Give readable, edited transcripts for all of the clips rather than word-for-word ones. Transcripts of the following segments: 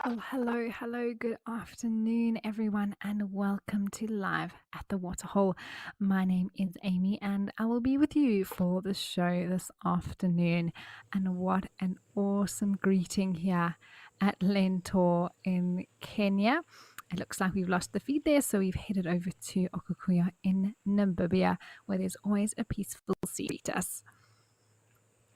Well, hello, good afternoon, everyone, and welcome to Live at the Waterhole. My name is Amy, and I will be with you for the show this afternoon. And what an awesome greeting here at Lentor in Kenya. It looks like we've lost the feed there, so we've headed over to Okukuya in Namibia, where there's always a peaceful sea to us.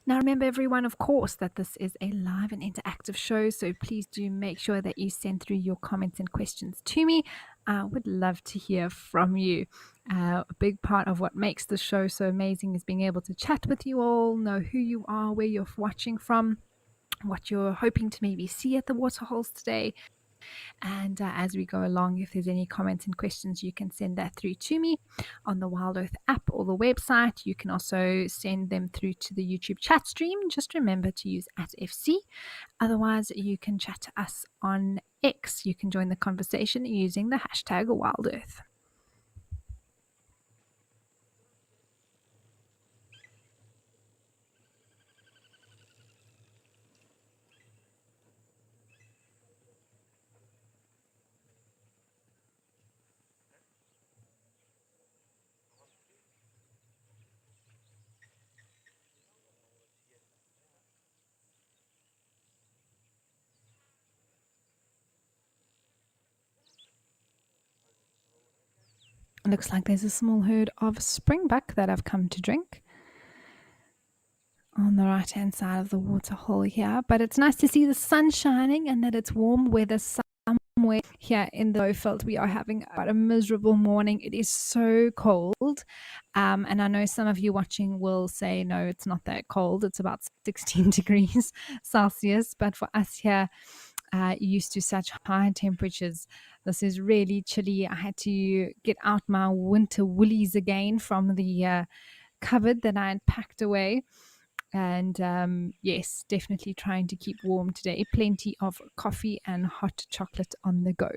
Now, remember, everyone, of course, that this is a live and interactive show, so please do make sure that you send through your comments and questions to me. I would love to hear from you. A big part of what makes the show so amazing is being able to chat with you all, know who you are, where you're watching from, what you're hoping to maybe see at the waterholes today. And as we go along, if there's any comments and questions, you can send that through to me on the Wild Earth app or the website. You can also send them through to the YouTube chat stream. Just remember to use @FC. Otherwise, you can chat to us on X. You can join the conversation using the hashtag WildEarth. It looks like there's a small herd of springbuck that have come to drink on the right hand side of the waterhole here. But it's nice to see the sun shining and that it's warm weather somewhere here in the Lowveld. We are having about a miserable morning. It is so cold. And I know some of you watching will say, no, it's not that cold. It's about 16 degrees Celsius. But for us here, used to such high temperatures, this is really chilly. I had to get out my winter woolies again from the cupboard that I had packed away. And yes, definitely trying to keep warm today. Plenty of coffee and hot chocolate on the go.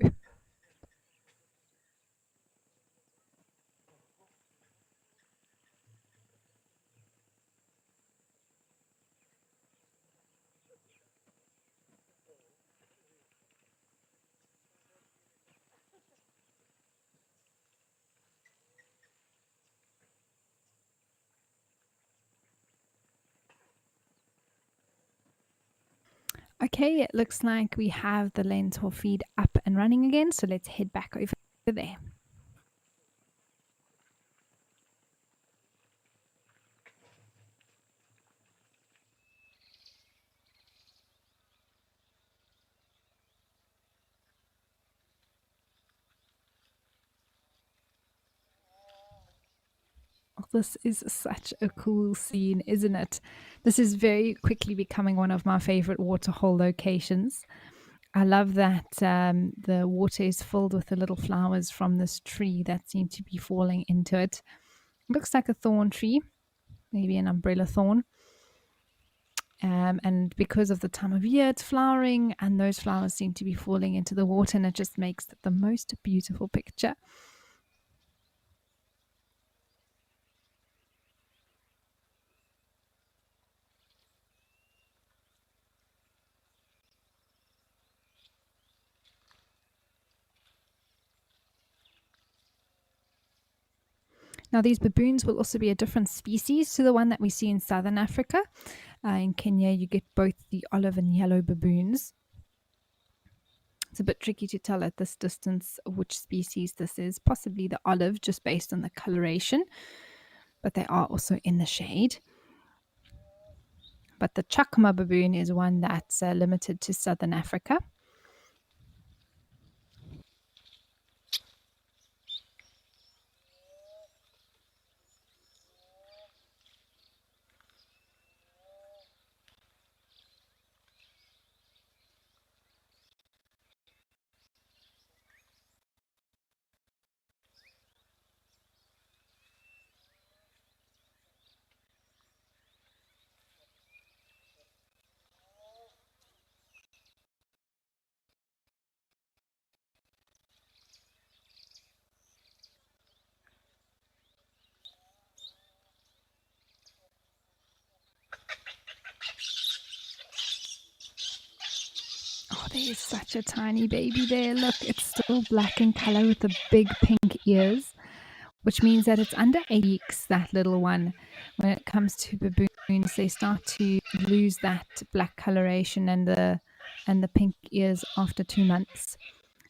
Okay, it looks like we have the lentil feed up and running again, so let's head back over there. This is such a cool scene, isn't it? This is very quickly becoming one of my favorite waterhole locations. I love that the water is filled with the little flowers from this tree that seem to be falling into it. Looks like a thorn tree, maybe an umbrella thorn. And because of the time of year, it's flowering, and those flowers seem to be falling into the water, and it just makes the most beautiful picture. Now, these baboons will also be a different species to the one that we see in southern Africa. In Kenya, you get both the olive and yellow baboons. It's a bit tricky to tell at this distance which species this is, possibly the olive, just based on the coloration, but they are also in the shade. But the chakma baboon is one that's limited to southern Africa. there's such a tiny baby there. Look, it's still black in color with the big pink ears, which means that it's under 8 weeks, that little one. When it comes to baboons, they start to lose that black coloration and the pink ears after 2 months.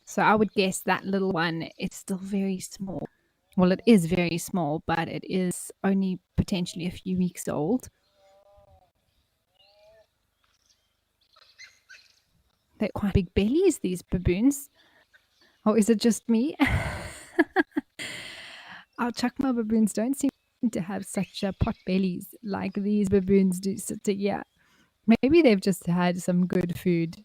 So I would guess that little one is still very small. Well, it is very small, but it is only potentially a few weeks old. They're quite big bellies, these baboons. Or is it just me? Our chakma baboons don't seem to have such pot bellies like these baboons do. So yeah, maybe they've just had some good food.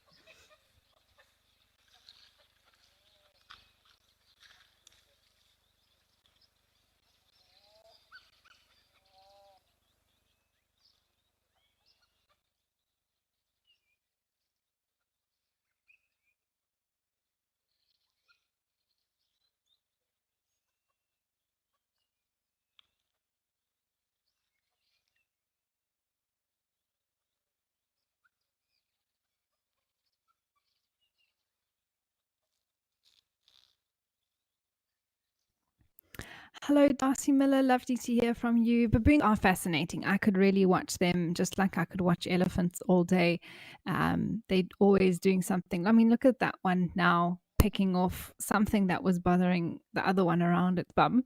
Hello, Darcy Miller. Lovely to hear from you. Baboons are fascinating. I could really watch them just like I could watch elephants all day. They're always doing something. I mean, look at that one now, picking off something that was bothering the other one around its bum.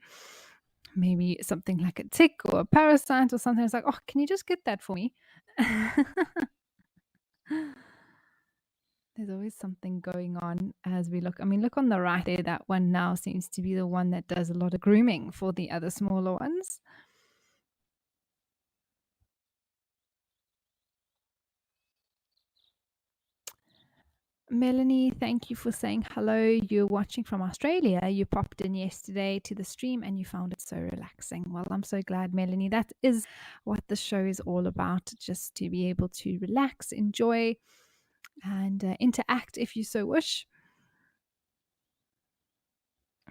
Maybe something like a tick or a parasite or something. It's like, oh, can you just get that for me? There's always something going on as we look. I mean, look on the right there. That one now seems to be the one that does a lot of grooming for the other smaller ones. Melanie, thank you for saying hello. You're watching from Australia. You popped in yesterday to the stream and you found it so relaxing. Well, I'm so glad, Melanie. That is what the show is all about, just to be able to relax, enjoy, and interact if you so wish.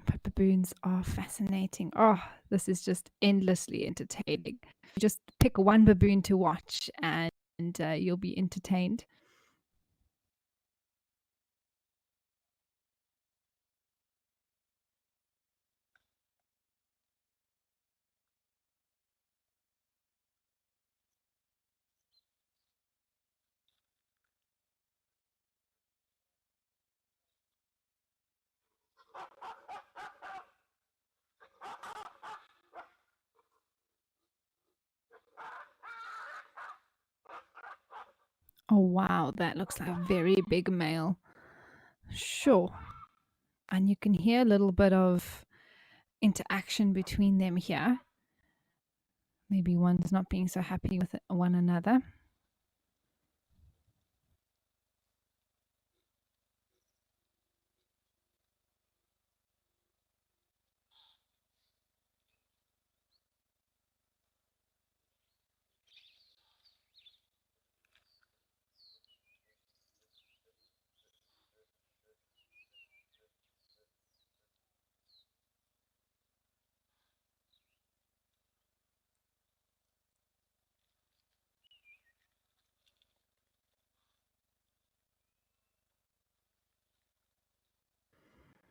But baboons are fascinating. Oh, this is just endlessly entertaining. Just pick one baboon to watch and you'll be entertained. Oh, wow. That looks like a very big male. Sure. And you can hear a little bit of interaction between them here. Maybe one's not being so happy with one another.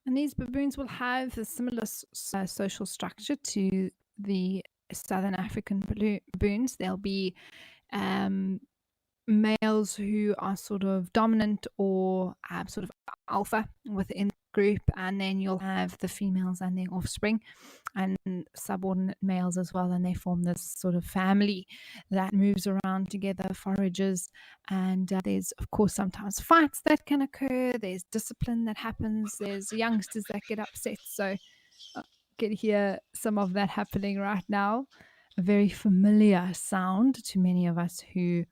And these baboons will have a similar social structure to the Southern African baboons. There'll be males who are sort of dominant or sort of alpha within the group, and then you'll have the females and their offspring and subordinate males as well, and they form this sort of family that moves around together, forages, and there's of course sometimes fights that can occur, there's discipline that happens, there's youngsters that get upset. So can hear some of that happening right now. A very familiar sound to many of us who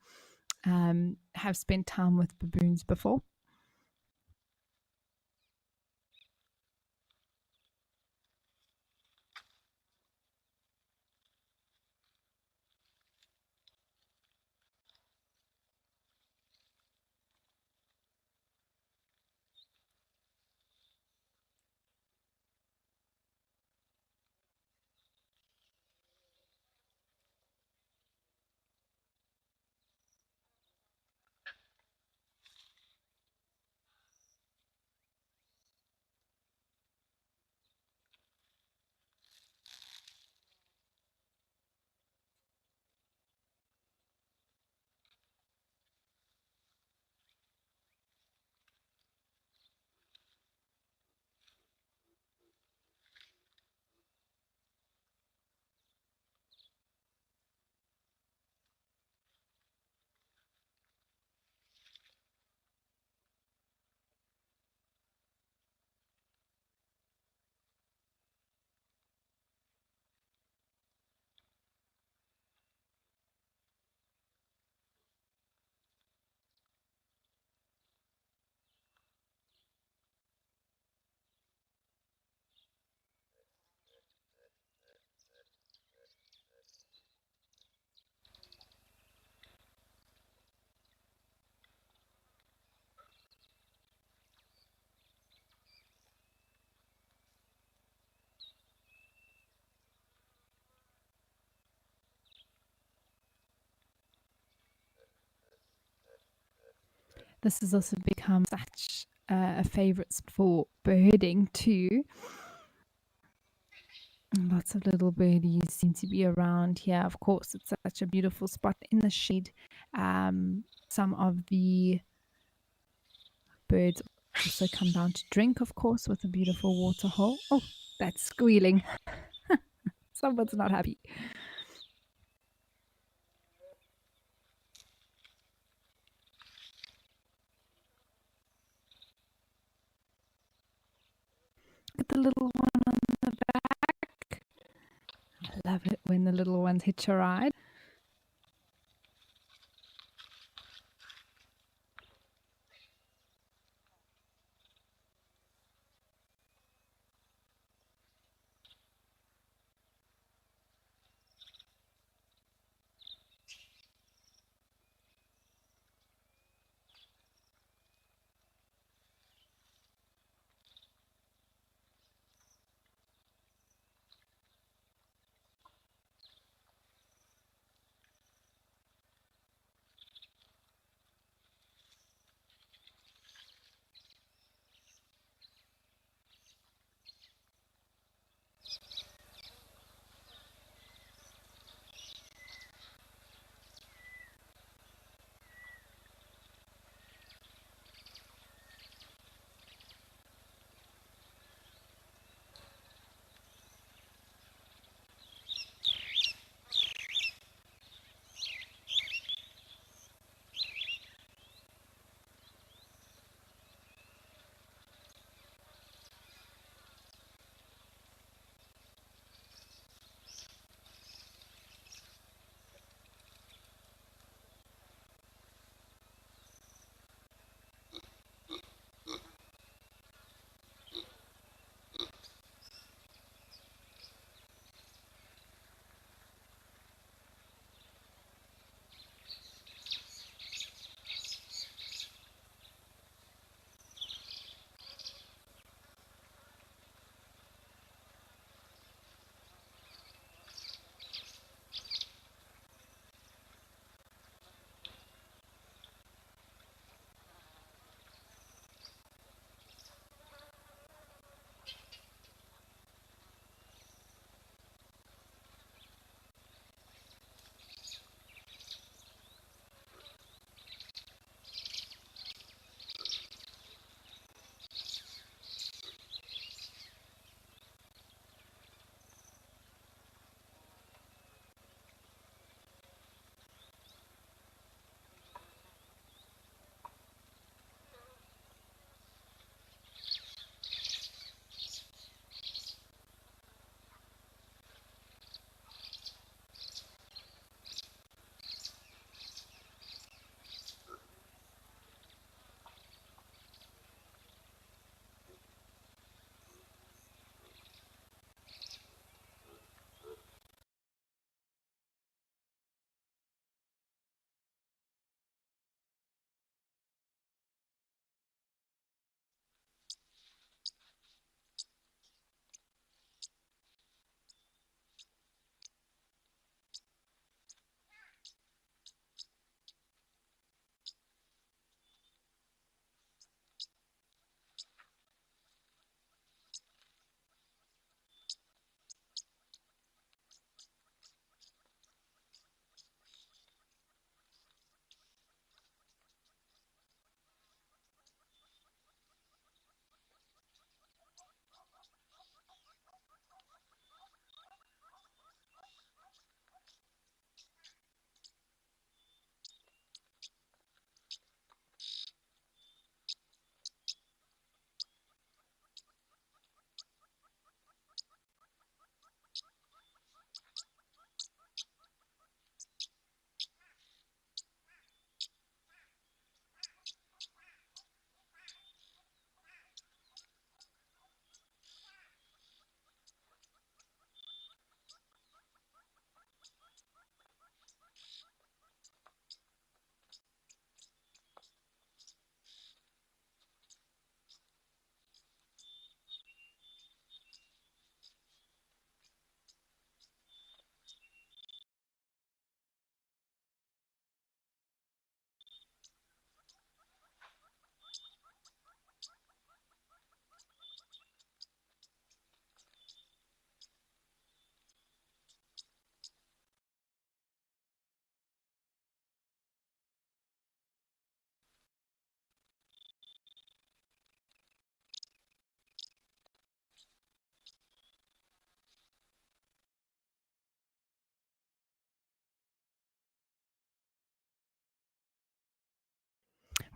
have spent time with baboons before. This has also become such a favorite spot for birding too. Lots of little birdies seem to be around here. Of course, it's such a beautiful spot in the shade. Some of the birds also come down to drink, of course, with a beautiful water hole. Oh, that's squealing. Someone's not happy. Look at the little one on the back. I love it when the little ones hitch a ride.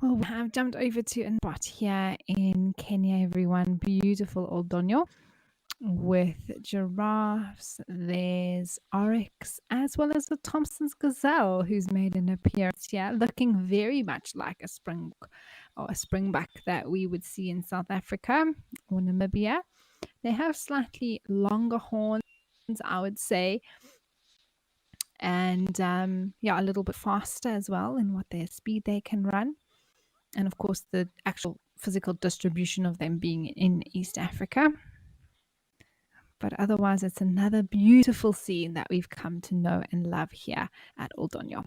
Well, we have jumped over to a spot here in Kenya, everyone. Beautiful Old Donyo with giraffes. There's oryx, as well as the Thompson's gazelle, who's made an appearance here, looking very much like a springbok or a springbuck that we would see in South Africa or Namibia. They have slightly longer horns, I would say, and a little bit faster as well in what their speed they can run. And of course, the actual physical distribution of them being in East Africa. But otherwise, it's another beautiful scene that we've come to know and love here at Old Donyo.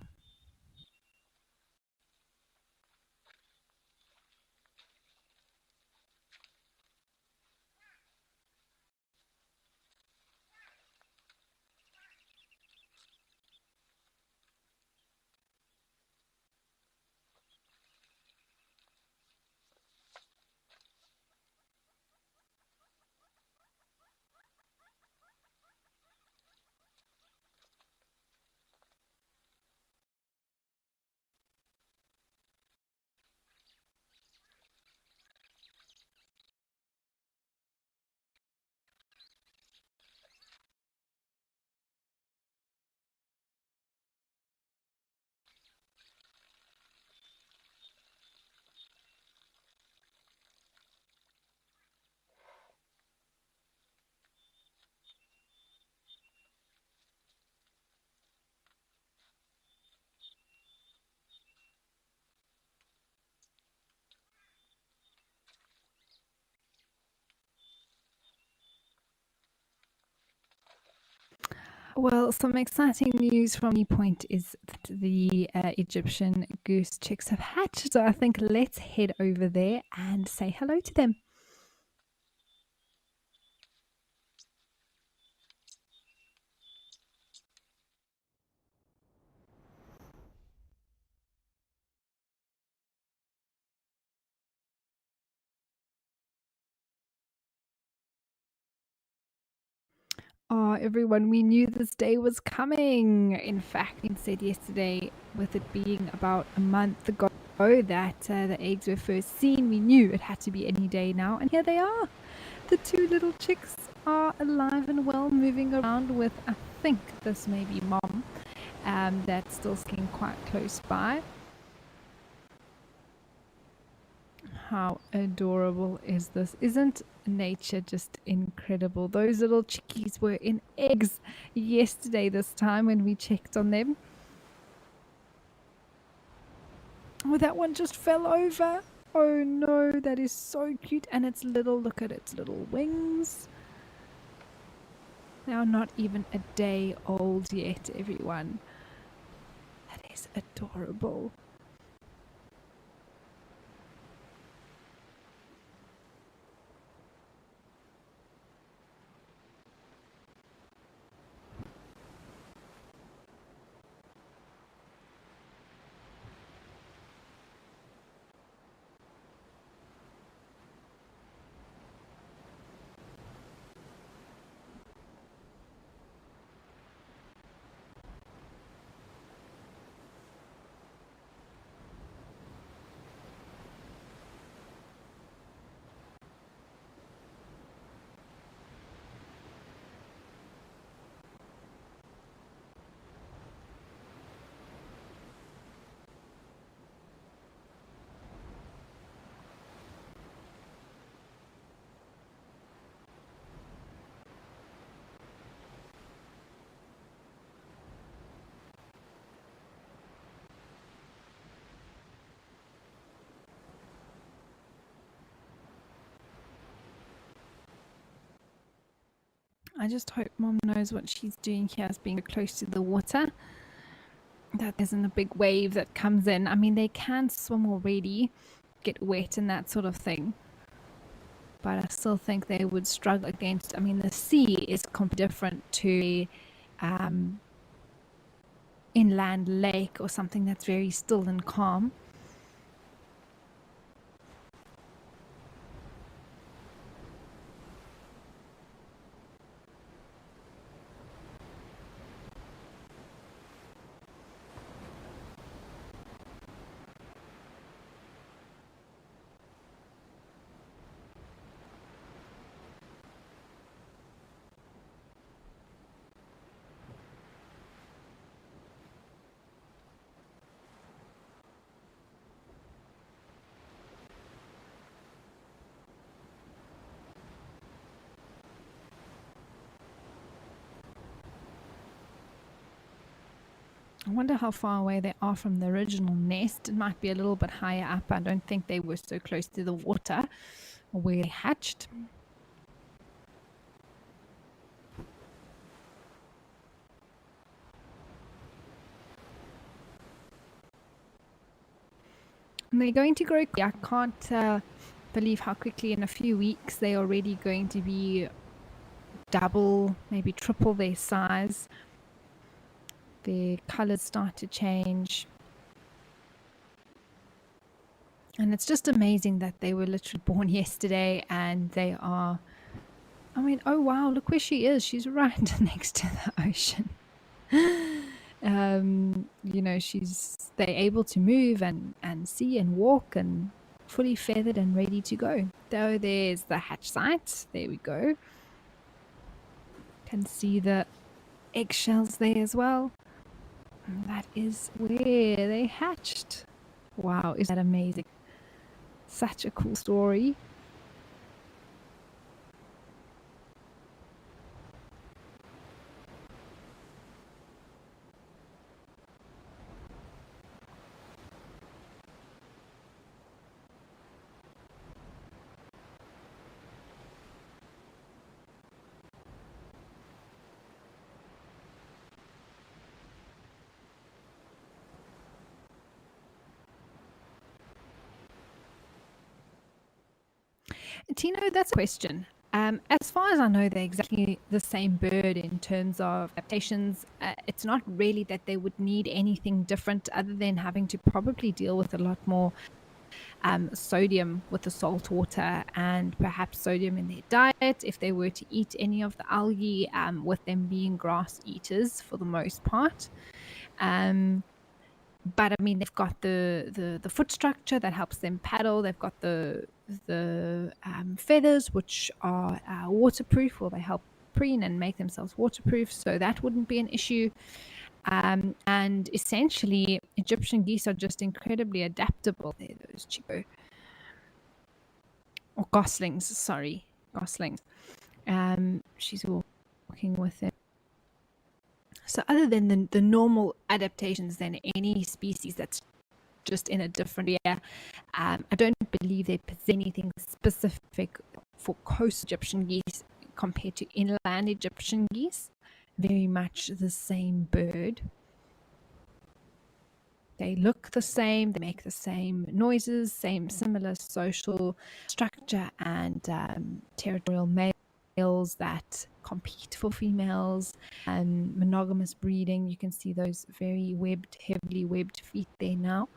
Well, some exciting news from the point is that the Egyptian goose chicks have hatched. So I think let's head over there and say hello to them. Oh, everyone, we knew this day was coming. In fact, it said yesterday, with it being about a month ago that the eggs were first seen, we knew it had to be any day now. And here they are. The two little chicks are alive and well, moving around with, I think this may be mom, that's still sitting quite close by. How adorable is this? Isn't nature just incredible? Those little chickies were in eggs yesterday this time when we checked on them. Oh, that one just fell over. Oh no, that is so cute. And it's little, look at its little wings. They are not even a day old yet, everyone. That is adorable. I just hope mom knows what she's doing here as being close to the water. That isn't a big wave that comes in. I mean, they can swim already, get wet and that sort of thing. But I still think they would struggle against, I mean, the sea is completely different to inland lake or something that's very still and calm. I wonder how far away they are from the original nest. It might be a little bit higher up. I don't think they were so close to the water where they hatched. And they're going to grow. I can't believe how quickly in a few weeks they're already going to be double, maybe triple their size. Their colors start to change. And it's just amazing that they were literally born yesterday and they are, I mean, oh wow, look where she is. She's right next to the ocean. You know, they're able to move and see and walk and fully feathered and ready to go. So there's the hatch site. There we go. Can see the eggshells there as well. And that is where they hatched. Wow, is that amazing? Such a cool story. Tino, that's a question. As far as I know, they're exactly the same bird in terms of adaptations. It's not really that they would need anything different other than having to probably deal with a lot more sodium with the salt water and perhaps sodium in their diet if they were to eat any of the algae, with them being grass eaters for the most part. But I mean, they've got the foot structure that helps them paddle. They've got the feathers, which are waterproof, or they help preen and make themselves waterproof, so that wouldn't be an issue. And essentially, Egyptian geese are just incredibly adaptable. They're those chico or goslings. Sorry, goslings. She's walking with them. So other than the normal adaptations, then any species that's just in a different area, I don't believe they possess anything specific for coast Egyptian geese compared to inland Egyptian geese. Very much the same bird. They look the same, they make the same noises, same similar social structure and territorial males that compete for females, and monogamous breeding. You can see those very heavily webbed feet there now.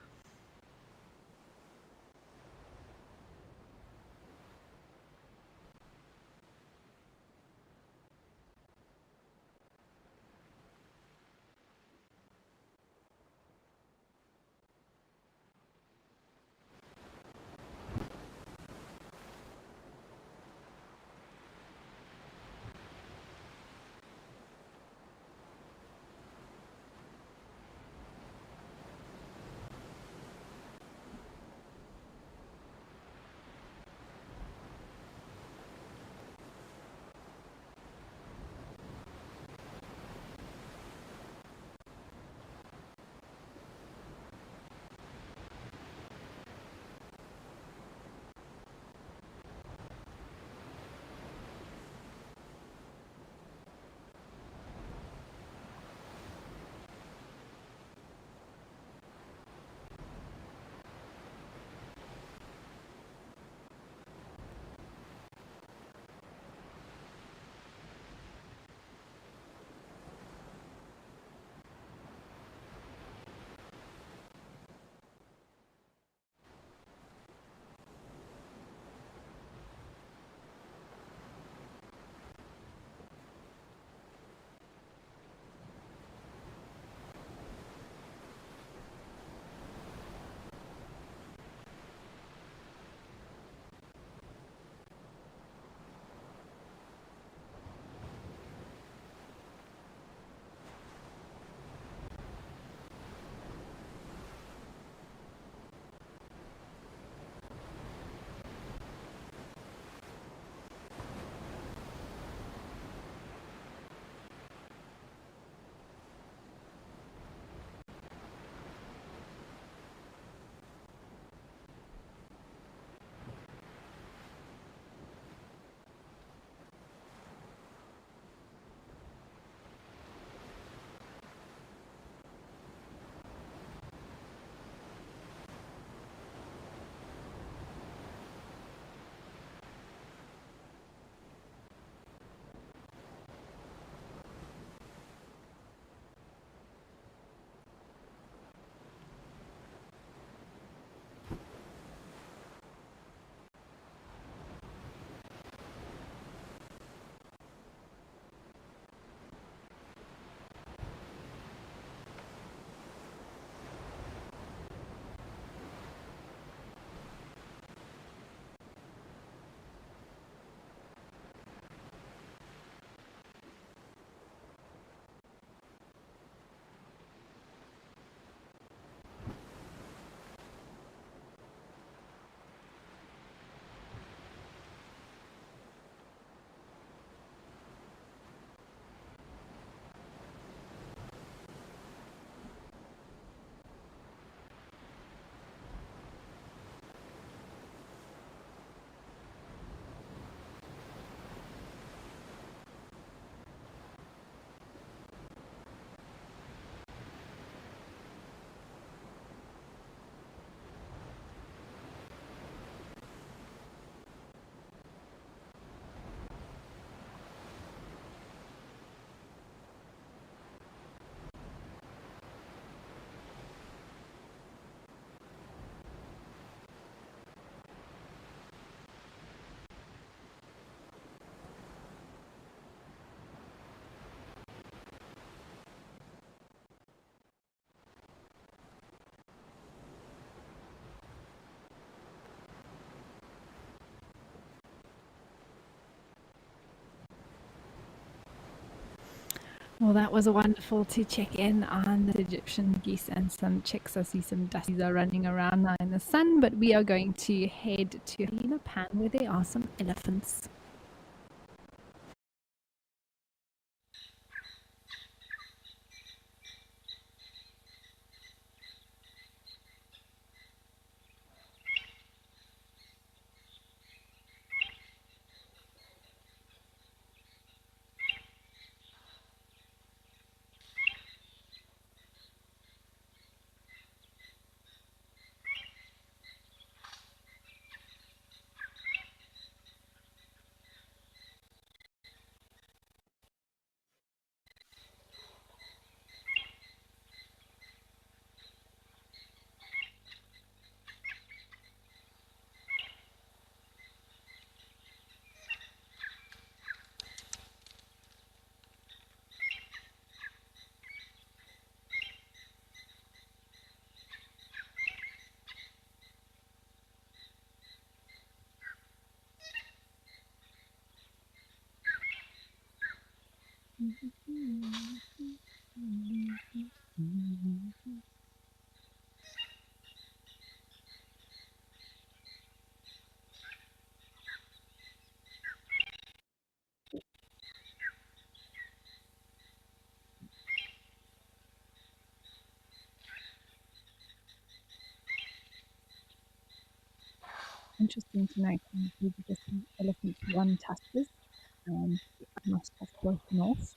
Well, that was wonderful to check in on the Egyptian geese and some chicks. I see some dusties are running around now in the sun, but we are going to head to Helena Pan where there are some elephants. Interesting to note that the elephant one tuskers and must have broken off.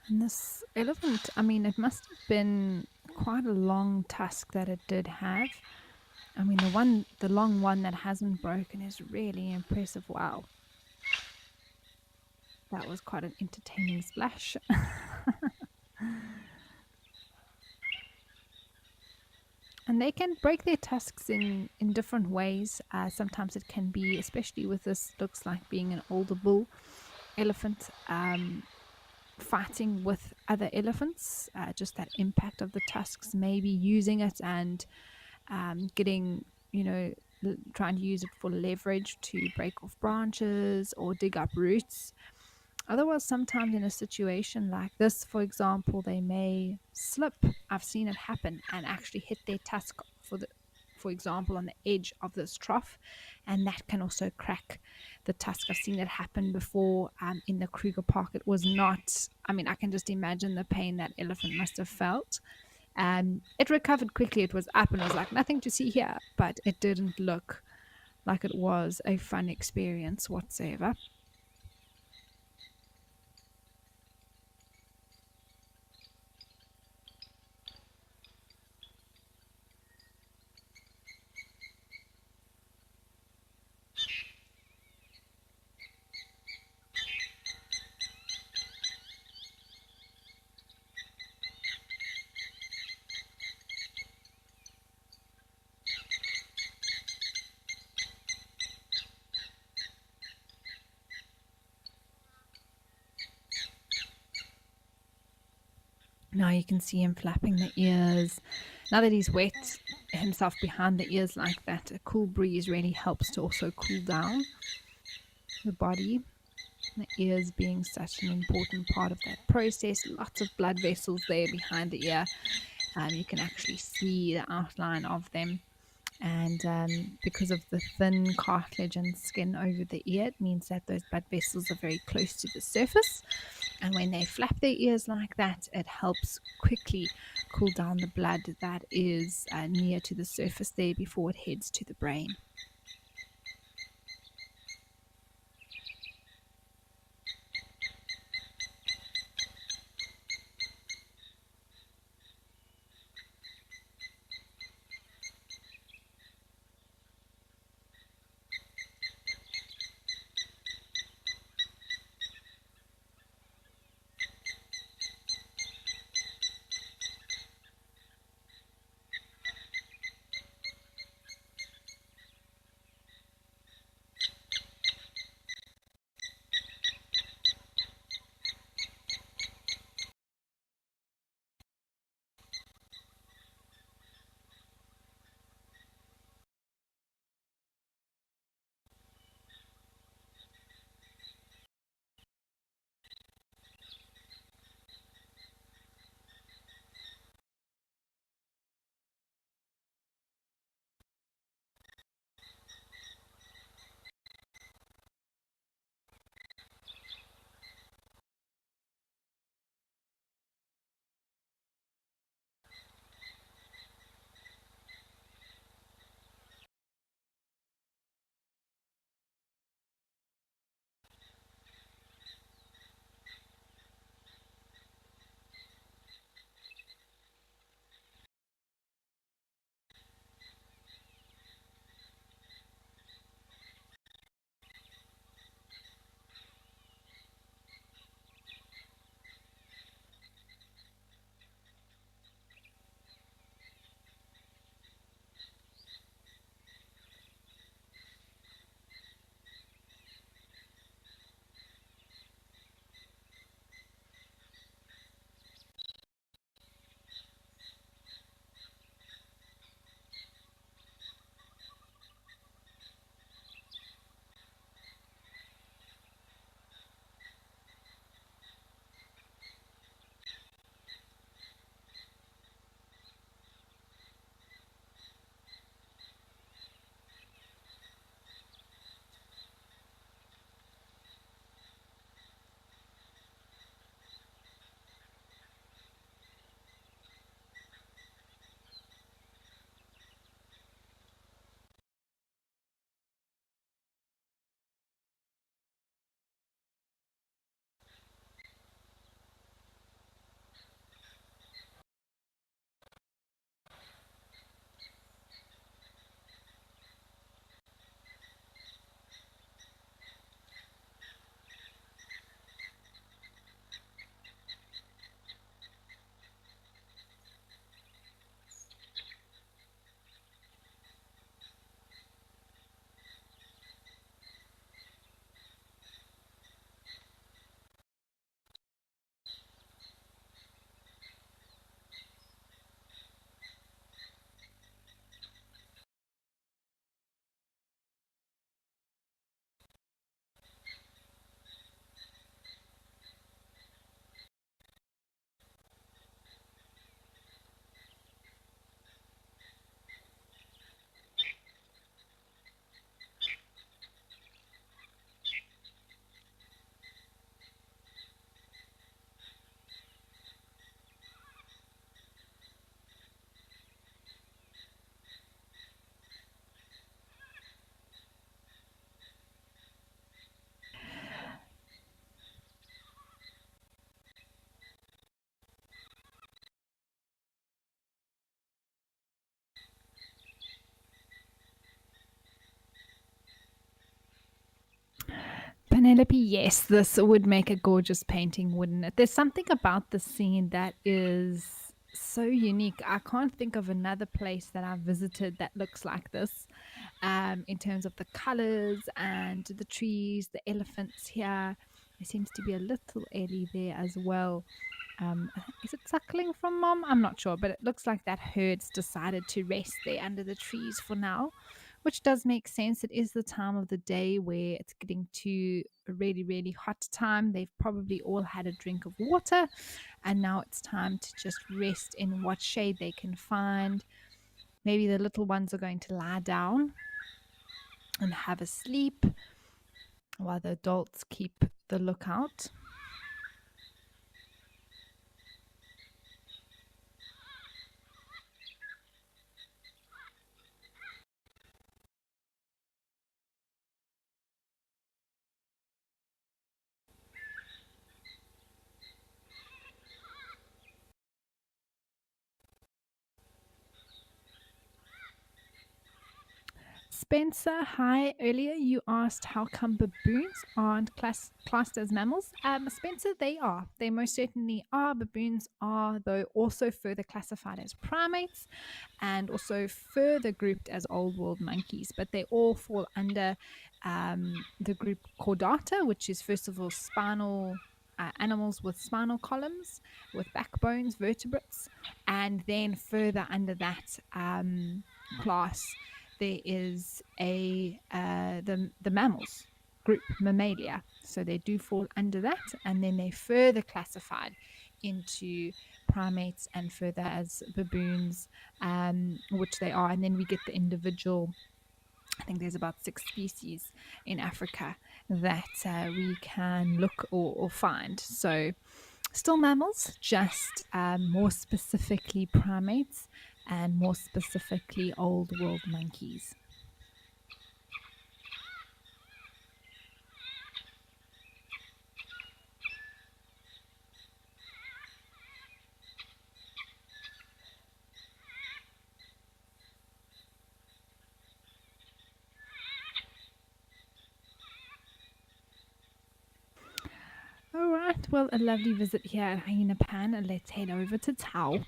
And this elephant, I mean, it must have been quite a long tusk that it did have. I mean, the long one that hasn't broken is really impressive. Wow. That was quite an entertaining splash. And they can break their tusks in different ways. Sometimes it can be, especially with this, looks like being an older bull elephant, fighting with other elephants, just that impact of the tusks, maybe using it and getting, trying to use it for leverage to break off branches or dig up roots. Otherwise, sometimes in a situation like this, for example, they may slip. I've seen it happen and actually hit their tusk for example, on the edge of this trough, and that can also crack the tusk. I've seen it happen before in the Kruger Park. It was not, I mean, I can just imagine the pain that elephant must have felt. It recovered quickly. It was up and it was like, nothing to see here, but it didn't look like it was a fun experience whatsoever. Now you can see him flapping the ears. Now that he's wet himself behind the ears like that, a cool breeze really helps to also cool down the body. The ears being such an important part of that process. Lots of blood vessels there behind the ear. You can actually see the outline of them. And because of the thin cartilage and skin over the ear, it means that those blood vessels are very close to the surface. And when they flap their ears like that, it helps quickly cool down the blood that is near to the surface there before it heads to the brain. Penelope, yes, this would make a gorgeous painting, wouldn't it? There's something about the scene that is so unique. I can't think of another place that I've visited that looks like this, in terms of the colors and the trees, the elephants here. There seems to be a little Ellie there as well. Is it suckling from mom? I'm not sure, but it looks like that herd's decided to rest there under the trees for now, which does make sense. It is the time of the day where it's getting to a really, really hot time. They've probably all had a drink of water, and now it's time to just rest in what shade they can find. Maybe the little ones are going to lie down and have a sleep while the adults keep the lookout. Spencer, hi. Earlier you asked how come baboons aren't classed as mammals. Spencer, they are. They most certainly are. Baboons are, though, also further classified as primates and also further grouped as old world monkeys. But they all fall under the group Chordata, which is, first of all, spinal animals with spinal columns, with backbones, vertebrates. And then further under that class, there is the mammals group, Mammalia. So they do fall under that, and then they're further classified into primates and further as baboons, which they are. And then we get the individual, I think there's about 6 species in Africa that we can look or find. So still mammals, just more specifically primates and more specifically old world monkeys. All right, well, a lovely visit here at Hyena Pan, and let's head over to Tau.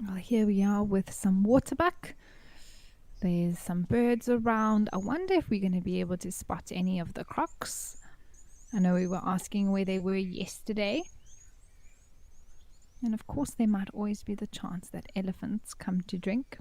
Well, here we are with some waterbuck. There's some birds around. I wonder if we're going to be able to spot any of the crocs. I know we were asking where they were yesterday. And of course, there might always be the chance that elephants come to drink.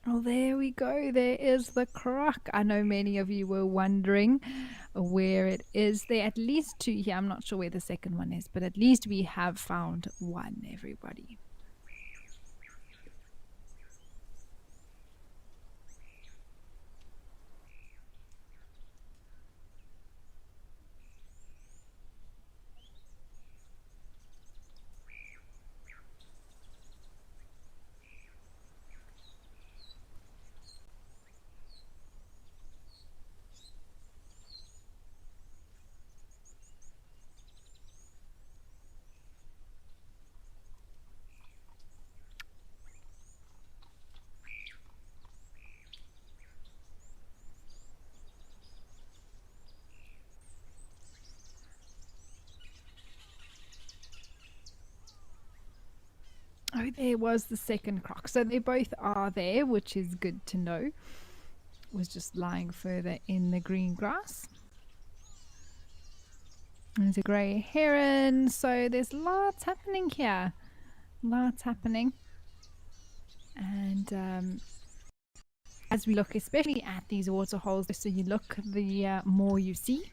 Oh, there we go. There is the croc. I know many of you were wondering where it is. There are at least 2 here. I'm not sure where the second one is, but at least we have found one, everybody. Oh, there was the second croc. So they both are there, which is good to know. It was just lying further in the green grass. There's a grey heron. So there's lots happening here. lots happening. And as we look especially at these water holes, so you look, the more you see.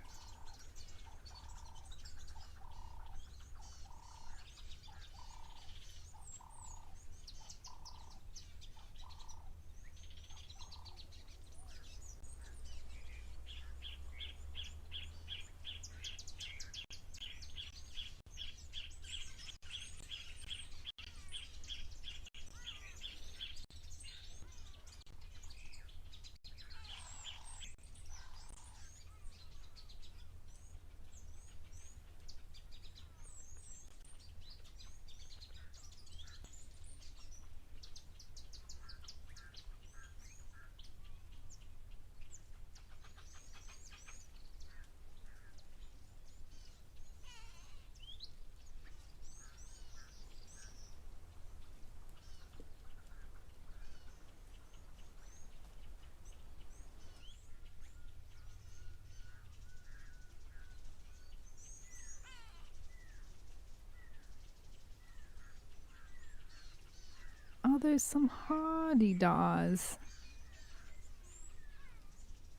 Oh, there's some hardy dars.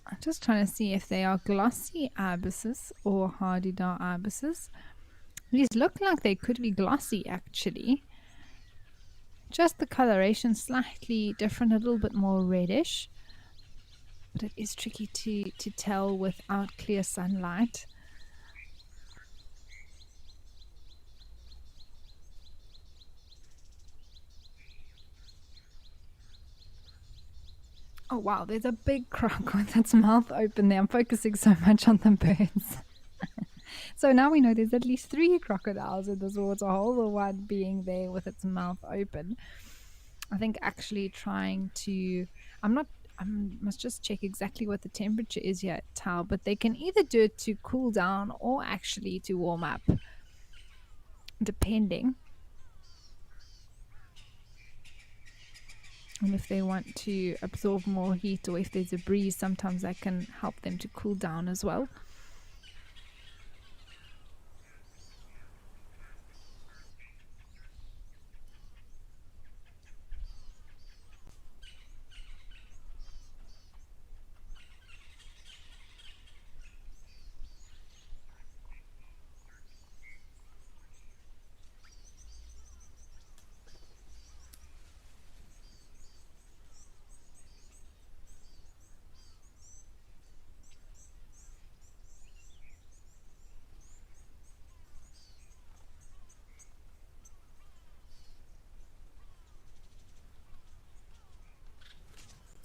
I'm just trying to see if they are glossy ibises or hardy dar ibises. These look like they could be glossy actually. Just the coloration slightly different, a little bit more reddish. But it is tricky to tell without clear sunlight. Oh wow, there's a big croc with its mouth open there. I'm focusing so much on the birds. So now we know there's at least 3 crocodiles in this waterhole, the one being there with its mouth open. I think actually trying to, I must just check exactly what the temperature is here at Tau, but they can either do it to cool down or actually to warm up, depending. And if they want to absorb more heat or if there's a breeze, sometimes that can help them to cool down as well.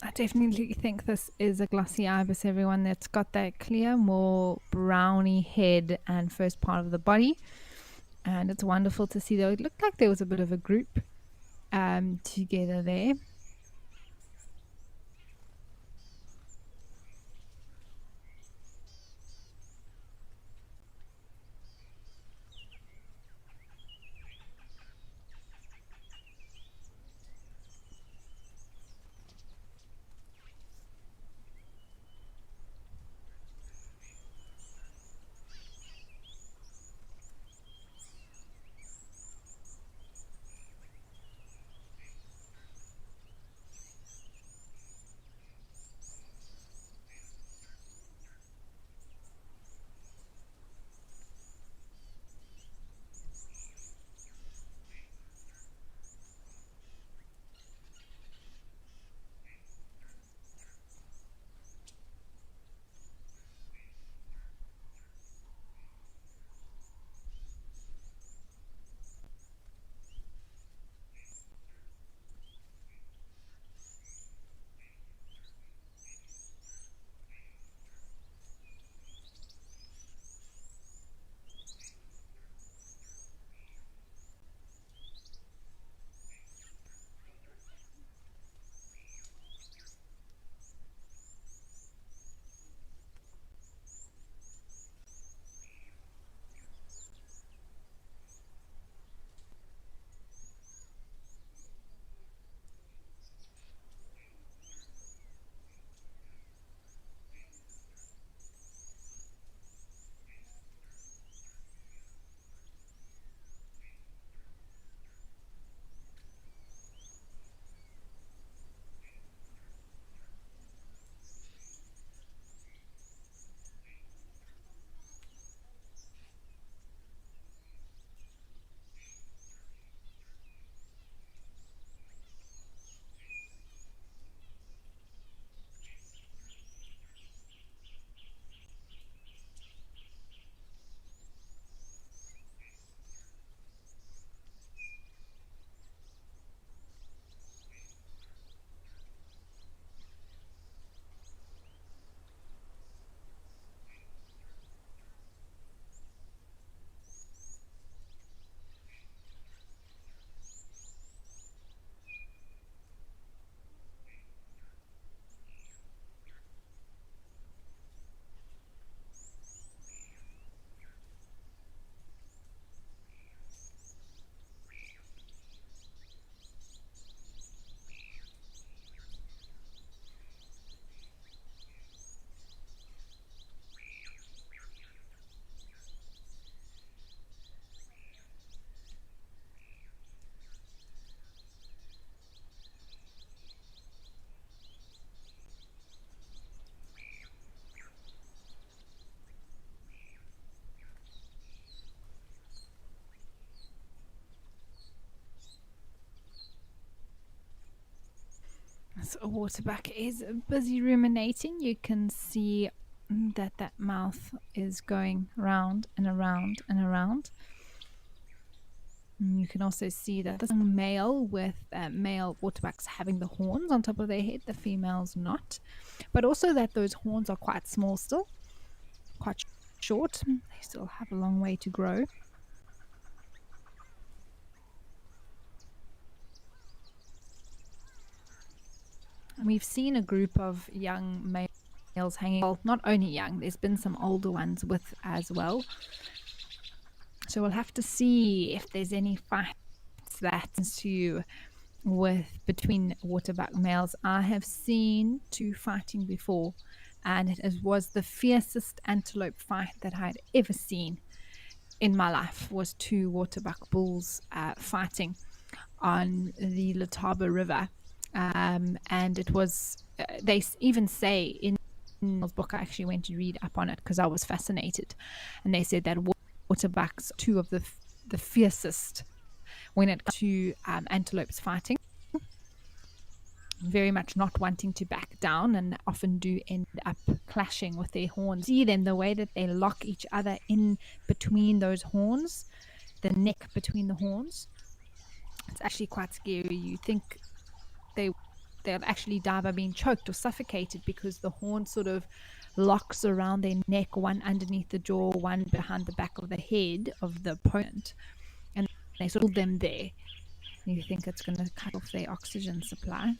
I definitely think this is a glossy ibis, everyone. That's got that clear, more browny head and first part of the body. And it's wonderful to see, though. It looked like there was a bit of a group together there. This waterbuck is busy ruminating. You can see that mouth is going round and around and around. And you can also see that the male with male waterbucks having the horns on top of their head, the females not. But also that those horns are quite small still, quite short. They still have a long way to grow. We've seen a group of young males hanging, well, not only young, there's been some older ones with as well. So we'll have to see if there's any fights that ensue with between waterbuck males. I have seen two fighting before, and it was the fiercest antelope fight that I had ever seen in my life. Was two waterbuck bulls fighting on the Letaba River. And it was, they even say in the book, I actually went to read up on it because I was fascinated, and they said that waterbucks, two of the fiercest when it comes to antelopes fighting, very much not wanting to back down, and often do end up clashing with their horns. See them, the way that they lock each other in between those horns, the neck between the horns. It's actually quite scary. You think they'll actually die by being choked or suffocated because the horn sort of locks around their neck, one underneath the jaw, one behind the back of the head of the opponent, and they sort of hold them there. You think it's going to cut off their oxygen supply.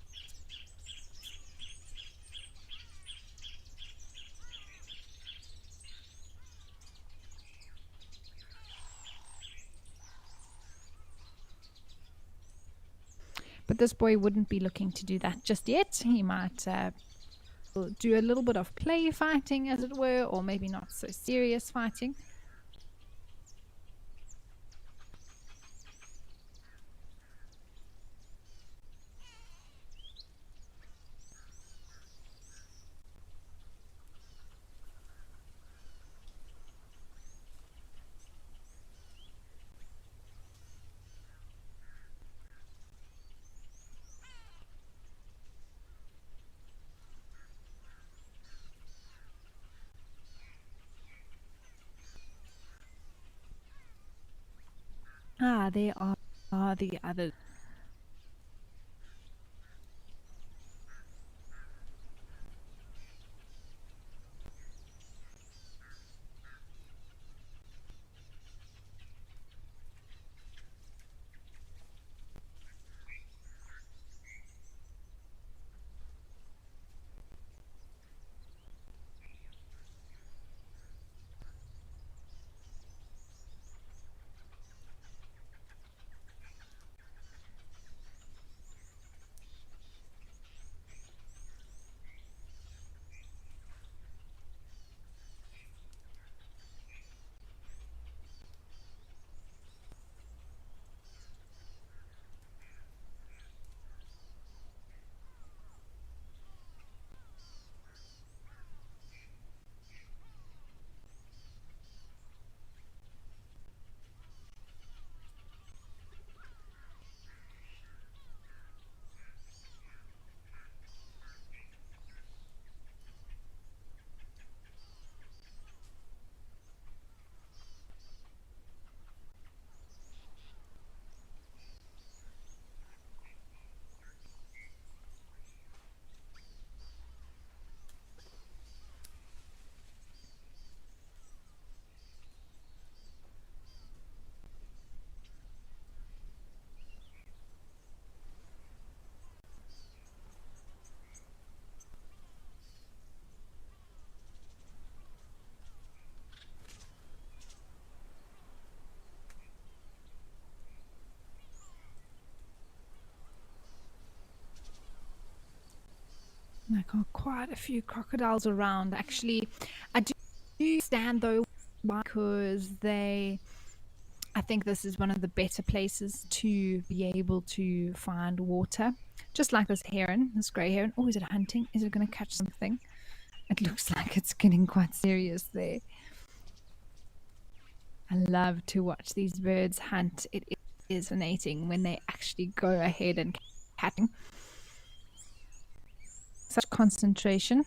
But this boy wouldn't be looking to do that just yet. He might do a little bit of play fighting, as it were, or maybe not so serious fighting. Ah, there are the others. There are quite a few crocodiles around. Actually, I do stand though, because I think this is one of the better places to be able to find water. Just like this heron, this grey heron. Oh, is it hunting? Is it going to catch something? It looks like it's getting quite serious there. I love to watch these birds hunt. It is fascinating when they actually go ahead and catching. such concentration.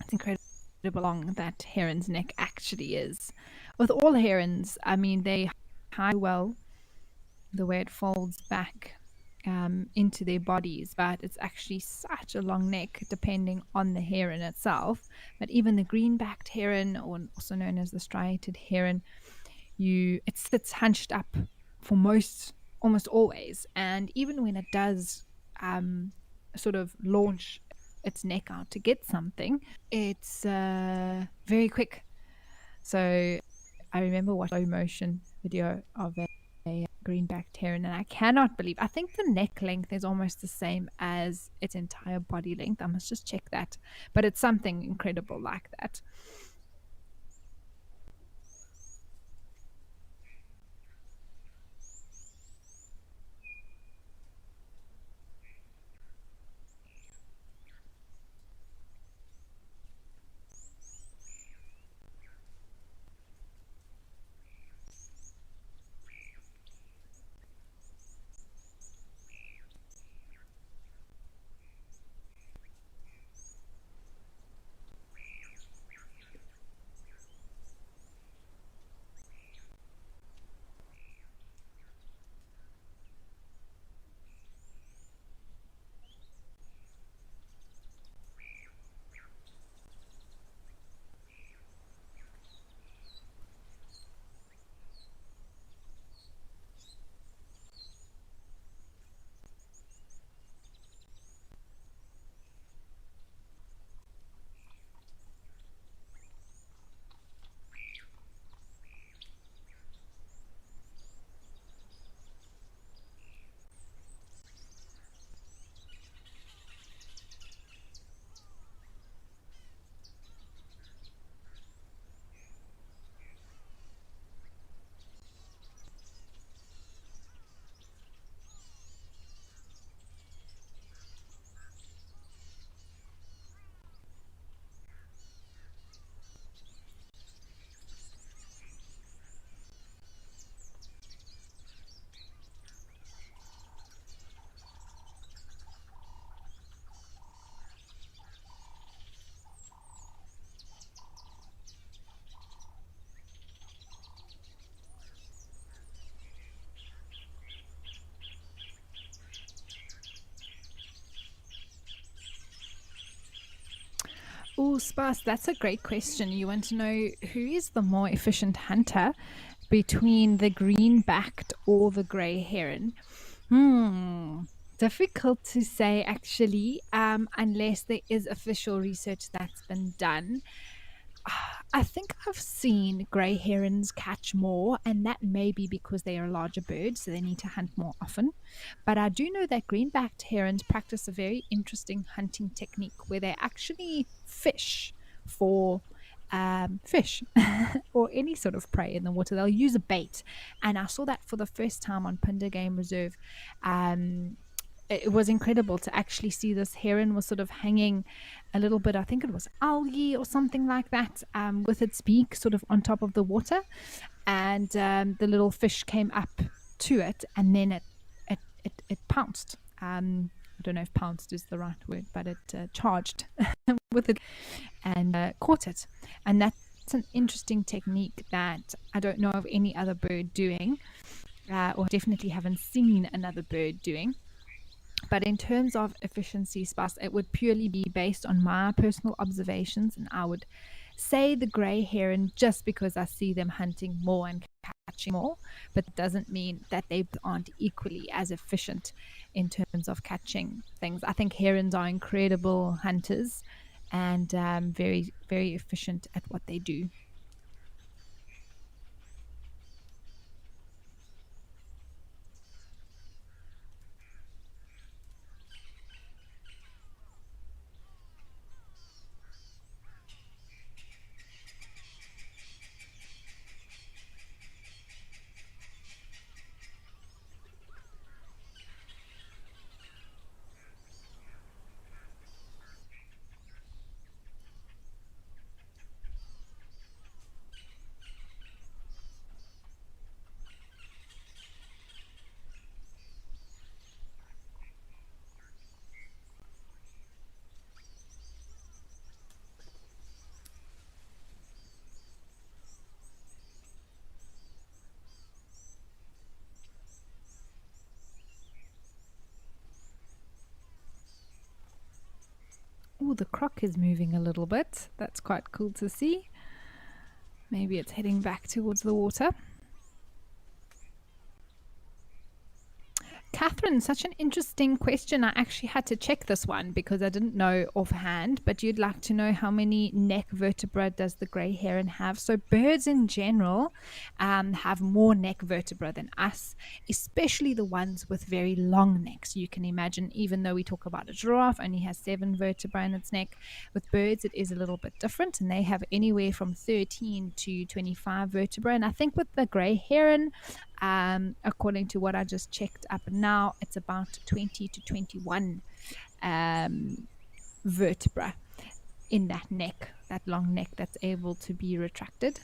It's incredible how long that heron's neck actually is. With all herons, I mean, they hide well the way it folds back into their bodies, but it's actually such a long neck depending on the heron itself. But even the green-backed heron, or also known as the striated heron, it sits hunched up for almost always, and even when it does sort of launch its neck out to get something, it's very quick. So I remember watching a slow motion video of a green-backed heron, and I cannot believe, I think the neck length is almost the same as its entire body length. I must just check that, but it's something incredible like that. Oh, Spas, that's a great question. You want to know who is the more efficient hunter between the green-backed or the grey heron? Difficult to say actually, unless there is official research that's been done. I think I've seen grey herons catch more, and that may be because they are larger birds, so they need to hunt more often. But I do know that green-backed herons practice a very interesting hunting technique where they actually fish for fish or any sort of prey in the water. They'll use a bait, and I saw that for the first time on Punda Game Reserve. It was incredible to actually see this heron was sort of hanging a little bit, I think it was algae or something like that, with its beak sort of on top of the water, and the little fish came up to it, and then it pounced. I don't know if pounced is the right word, but it charged with it and caught it, and that that's an interesting technique that I don't know of any other bird doing, or definitely haven't seen another bird doing. But in terms of efficiency, Spas, it would purely be based on my personal observations, and I would say the grey heron just because I see them hunting more and catching more, but it doesn't mean that they aren't equally as efficient in terms of catching things. I think herons are incredible hunters and very, very efficient at what they do. Oh, the croc is moving a little bit. That's quite cool to see. Maybe it's heading back towards the water. Catherine, such an interesting question. I actually had to check this one because I didn't know offhand, but you'd like to know how many neck vertebrae does the grey heron have? So birds in general have more neck vertebrae than us, especially the ones with very long necks. You can imagine, even though we talk about a giraffe only has 7 vertebrae in its neck, with birds it is a little bit different, and they have anywhere from 13 to 25 vertebrae. And I think with the grey heron, according to what I just checked up now, it's about 20 to 21 vertebra in that neck, that long neck that's able to be retracted.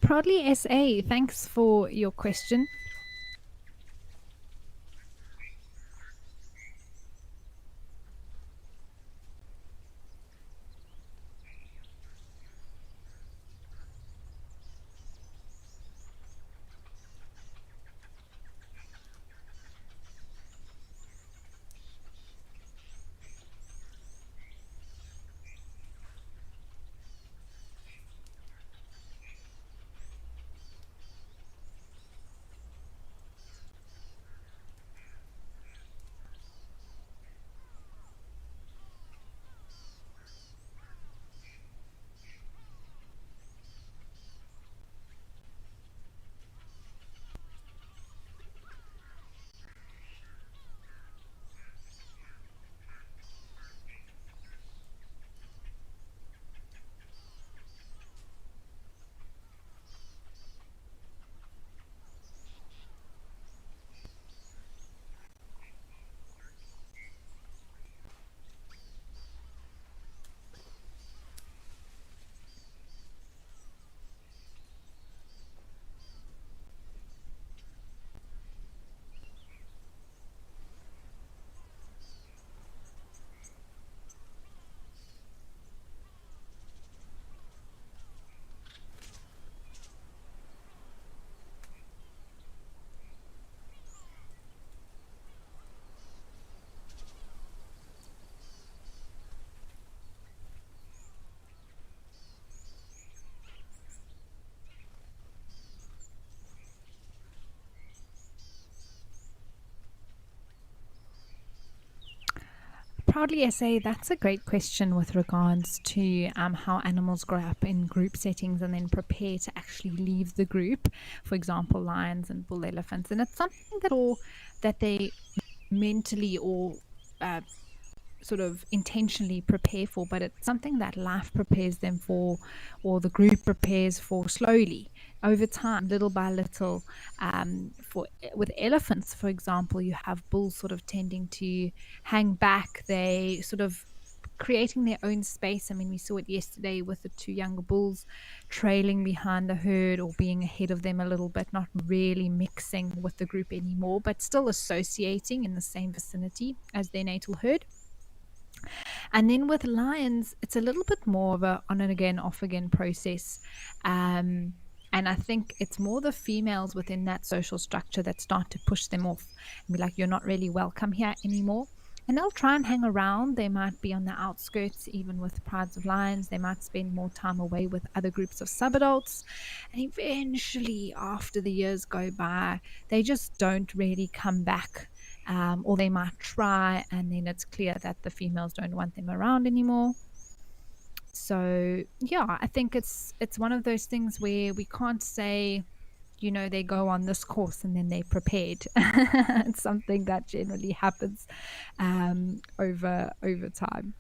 Proudly SA, thanks for your question. Proudly SA, that's a great question with regards to how animals grow up in group settings and then prepare to actually leave the group. For example, lions and bull elephants. And it's something that they mentally or uh, sort of intentionally prepare for, but it's something that life prepares them for, or the group prepares for slowly over time, little by little. For with elephants, for example, you have bulls sort of tending to hang back. They sort of creating their own space. I mean, we saw it yesterday with the two younger bulls trailing behind the herd or being ahead of them a little bit, not really mixing with the group anymore, but still associating in the same vicinity as their natal herd. And then with lions, it's a little bit more of a on and again, off again process. And I think it's more the females within that social structure that start to push them off and be like, you're not really welcome here anymore. And they'll try and hang around. They might be on the outskirts, even with prides of lions. They might spend more time away with other groups of subadults. And eventually, after the years go by, they just don't really come back, or they might try, and then it's clear that the females don't want them around anymore. So yeah, I think it's one of those things where we can't say, they go on this course and then they're prepared. It's something that generally happens over time.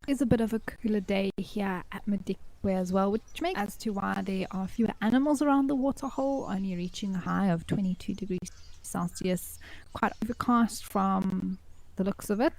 It's a bit of a cooler day here at Madikwe as well, which makes as to why there are fewer animals around the waterhole, only reaching a high of 22 degrees Celsius. Quite overcast from the looks of it.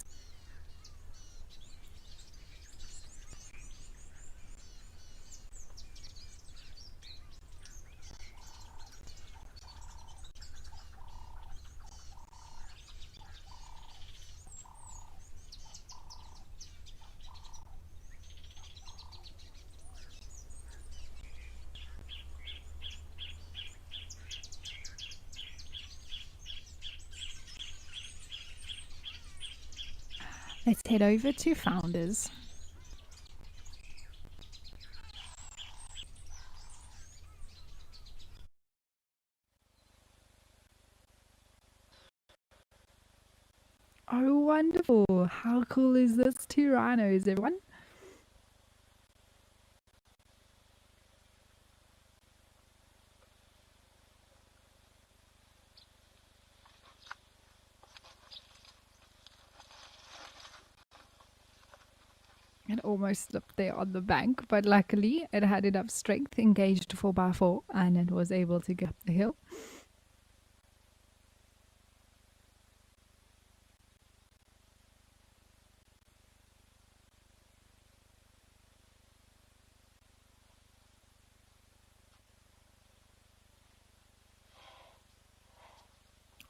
Let's head over to Founders. Oh, wonderful. How cool is this? 2 rhinos, everyone. It almost slipped there on the bank, but luckily it had enough strength, engaged 4x4, and it was able to get up the hill.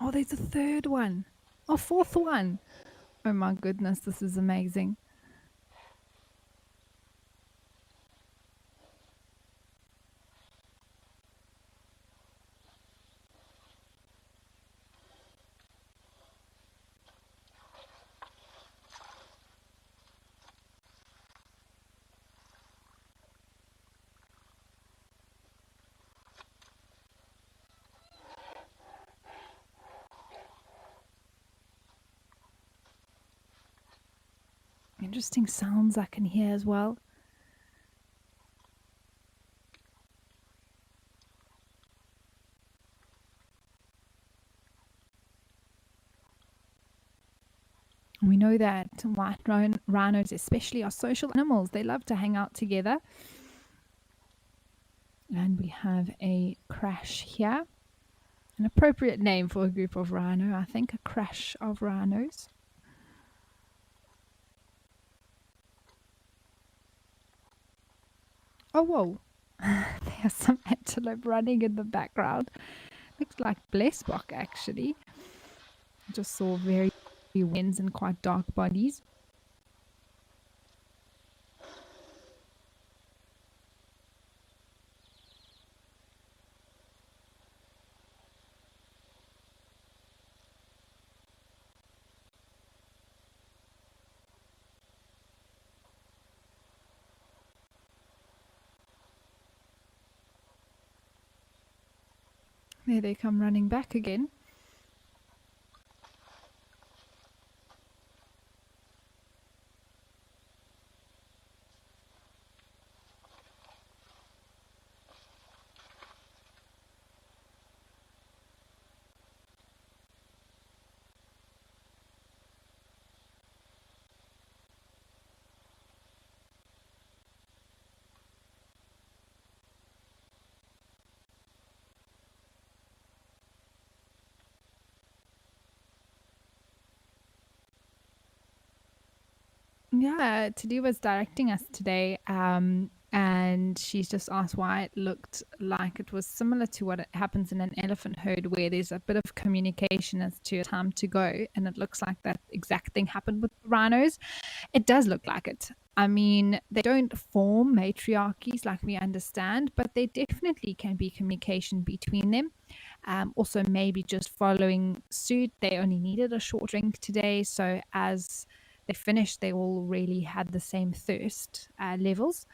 Oh, there's a third one. A fourth one. Oh my goodness, this is amazing. Interesting sounds I can hear as well. We know that white rhinos especially are social animals. They love to hang out together. And we have a crash here. An appropriate name for a group of rhino, I think, a crash of rhinos. Oh, whoa. There's some antelope running in the background. Looks like Blessbok, actually. Just saw very few winds and quite dark bodies. There they come running back again. Yeah, Tadi was directing us today, and she's just asked why it looked like it was similar to what happens in an elephant herd, where there's a bit of communication as to a time to go, and it looks like that exact thing happened with rhinos. It does look like it. I mean, they don't form matriarchies like we understand, but there definitely can be communication between them. Also, maybe just following suit. They only needed a short drink today, so as they finished, they all really had the same thirst levels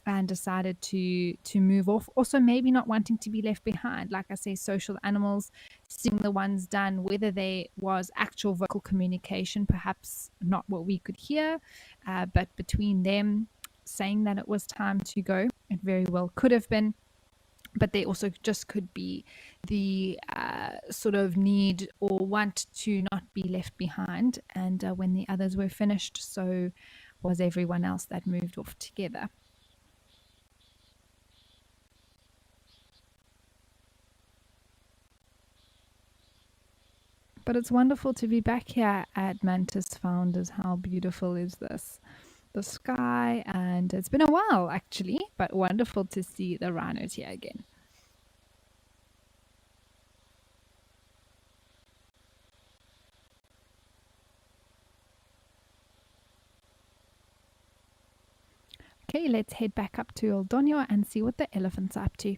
and decided to move off. Also, maybe not wanting to be left behind. Like I say, social animals, seeing the ones done, whether there was actual vocal communication, perhaps not what we could hear, but between them saying that it was time to go, it very well could have been. But they also just could be the sort of need or want to not be left behind. And when the others were finished, so was everyone else that moved off together. But it's wonderful to be back here at Mantis Founders. How beautiful is this? The sky, and it's been a while actually, but wonderful to see the rhinos here again. Okay, let's head back up to El Doño and see what the elephant's up to.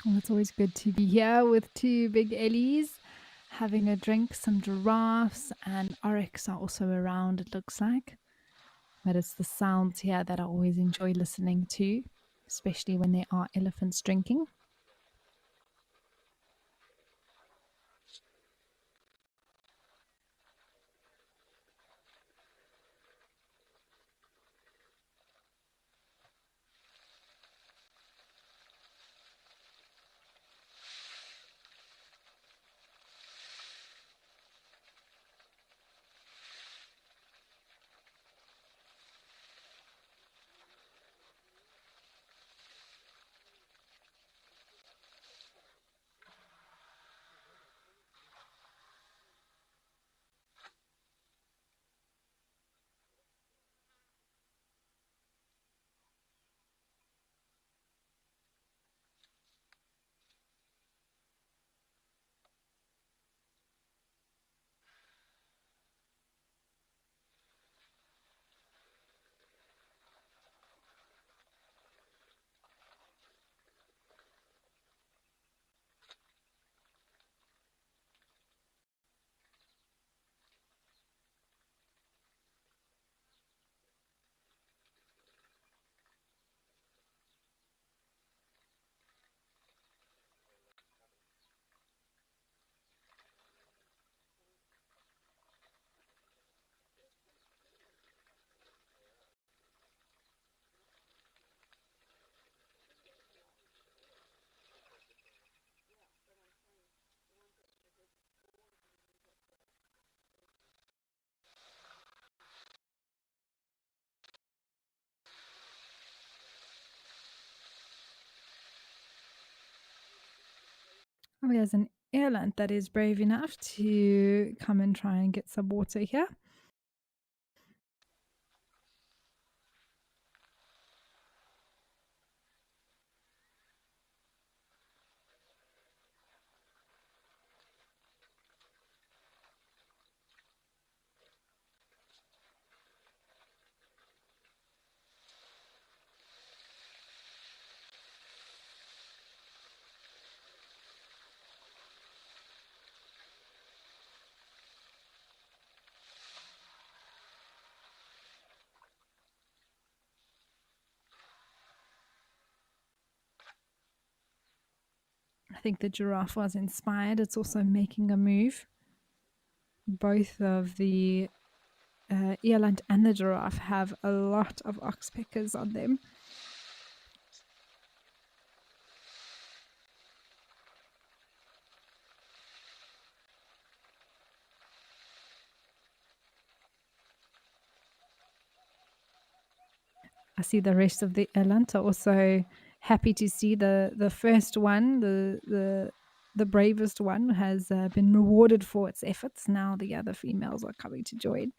Well, it's always good to be here with two big Ellies having a drink. Some giraffes and oryx are also around, it looks like. But it's the sounds here that I always enjoy listening to, especially when there are elephants drinking. Oh, there's an eland that is brave enough to come and try and get some water here. I think the giraffe was inspired. It's also making a move. Both of the eland and the giraffe have a lot of oxpeckers on them. I see the rest of the eland are also happy to see the first one, the bravest one, has been rewarded for its efforts. Now the other females are coming to join.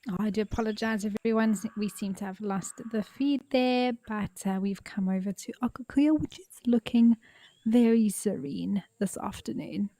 Oh, I do apologize, everyone. We seem to have lost the feed there, but we've come over to Akakuya, which is looking very serene this afternoon.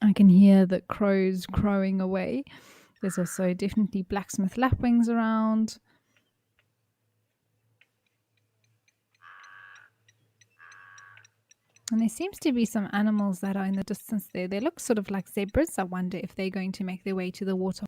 I can hear the crows crowing away. There's also definitely blacksmith lapwings around. And there seems to be some animals that are in the distance there. They look sort of like zebras. I wonder if they're going to make their way to the waterhole.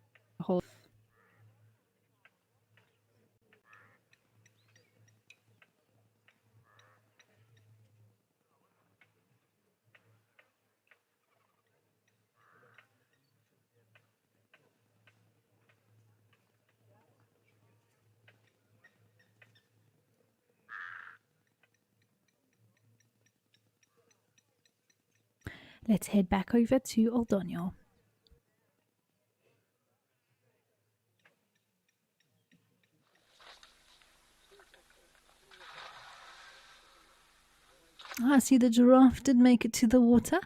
Let's head back over to Oldonio. I see the giraffe did make it to the water.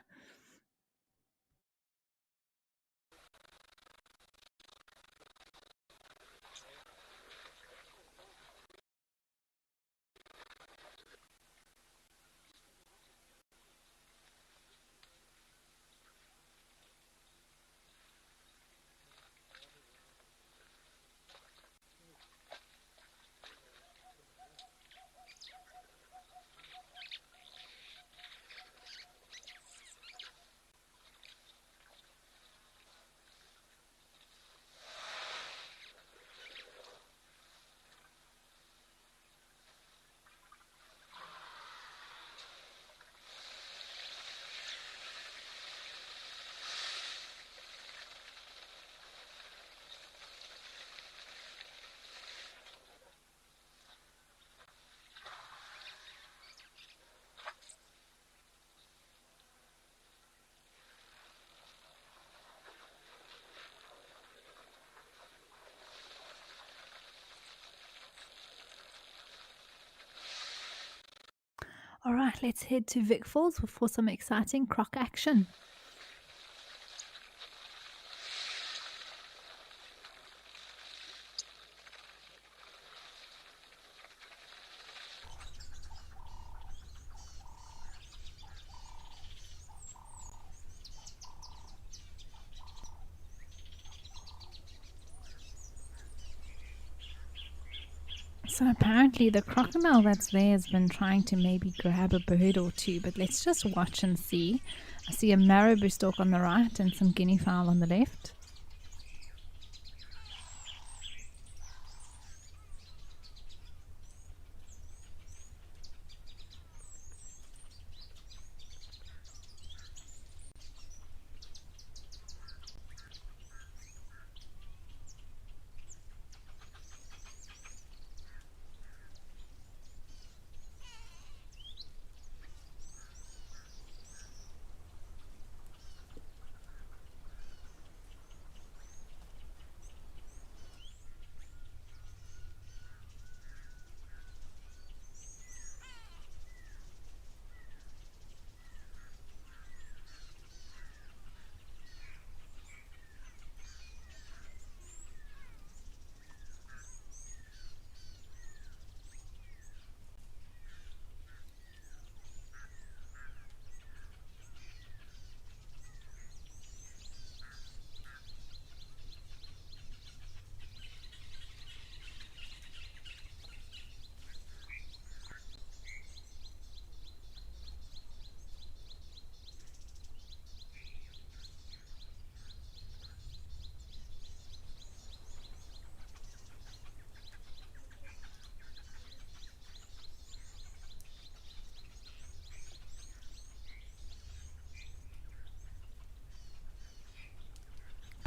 All right, let's head to Vic Falls for some exciting croc action. So apparently the crocodile that's there has been trying to maybe grab a bird or two, but let's just watch and see. I see a marabou stork on the right and some guinea fowl on the left.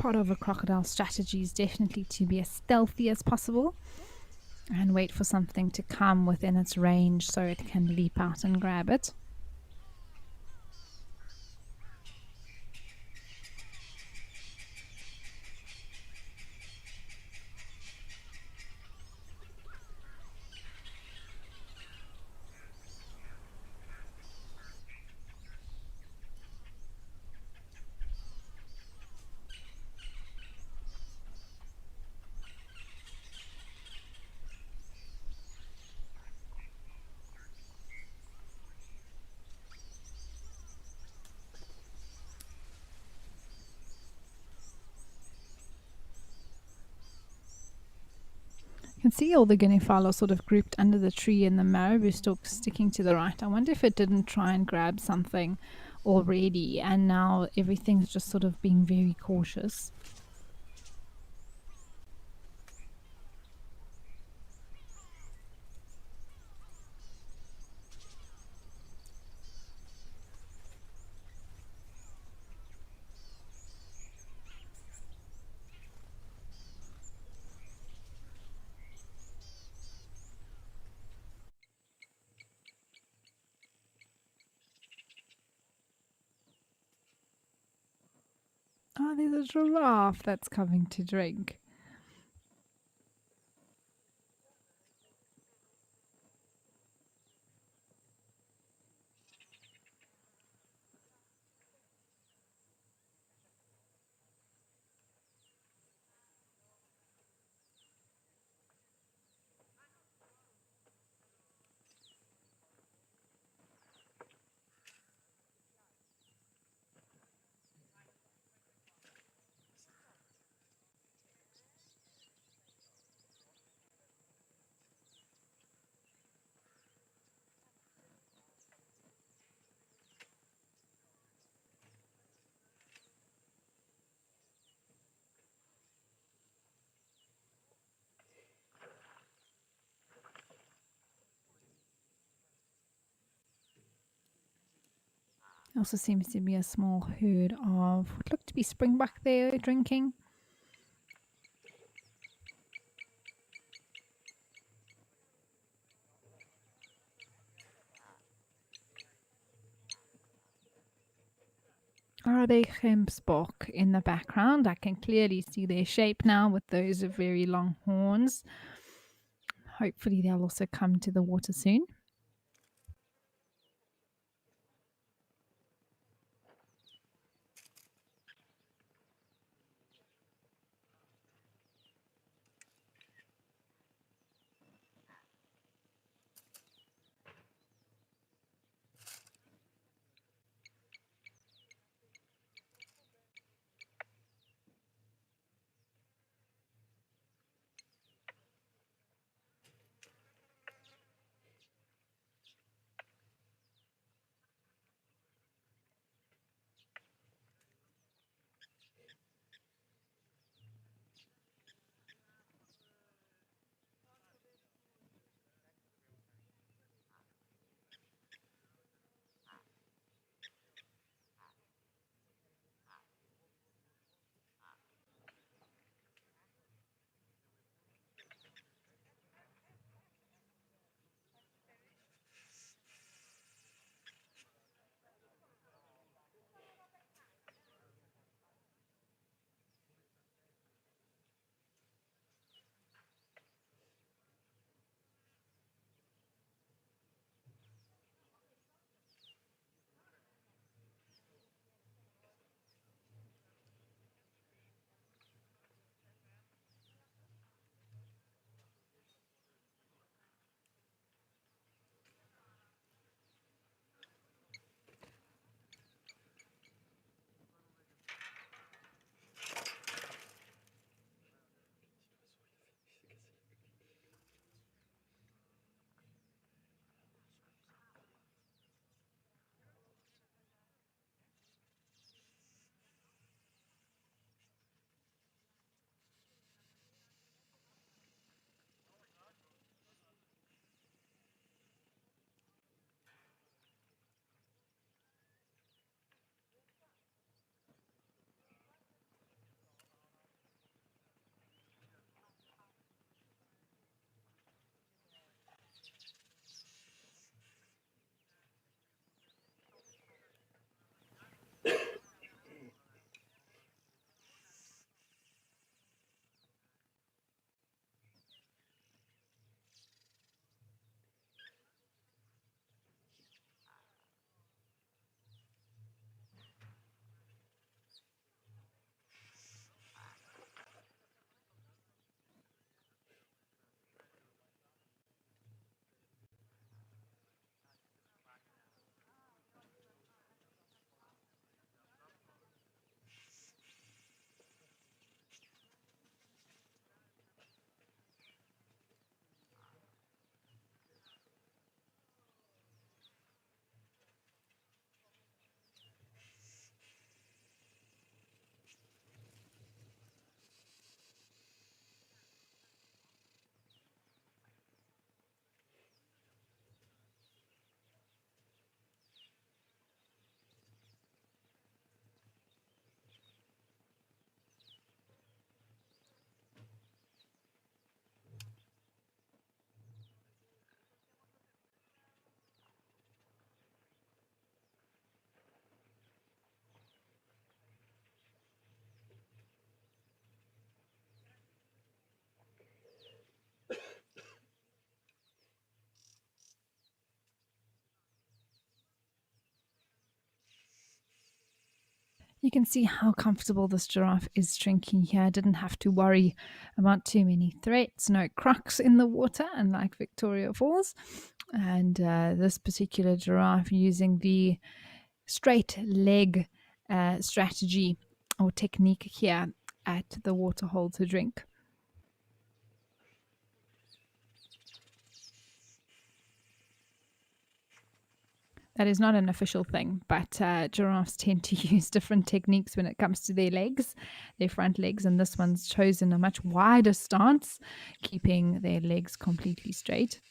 Part of a crocodile's strategy is definitely to be as stealthy as possible and wait for something to come within its range so it can leap out and grab it. You can see all the guinea fowl are sort of grouped under the tree and the marabou stalk sticking to the right. I wonder if it didn't try and grab something already and now everything's just sort of being very cautious. Oh, there's a giraffe that's coming to drink. Also seems to be a small herd of what look to be springbok there drinking. Are they gemsbok in the background? I can clearly see their shape now with those very long horns. Hopefully they'll also come to the water soon. You can see how comfortable this giraffe is drinking here. Didn't have to worry about too many threats, no crocs in the water, unlike Victoria Falls. And this particular giraffe using the straight leg strategy or technique here at the waterhole to drink. That is not an official thing, but giraffes tend to use different techniques when it comes to their legs, their front legs, and this one's chosen a much wider stance, keeping their legs completely straight.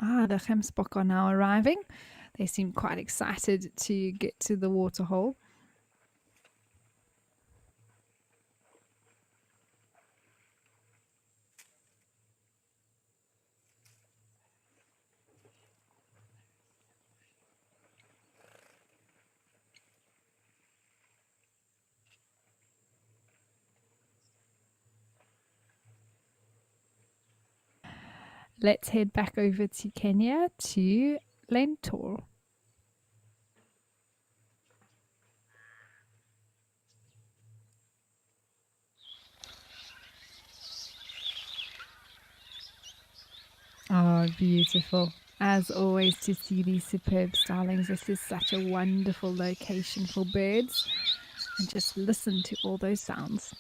The gemsbok are now arriving. They seem quite excited to get to the waterhole. Let's head back over to Kenya to Lentor. Oh, beautiful. As always, to see these superb starlings. This is such a wonderful location for birds. And just listen to all those sounds.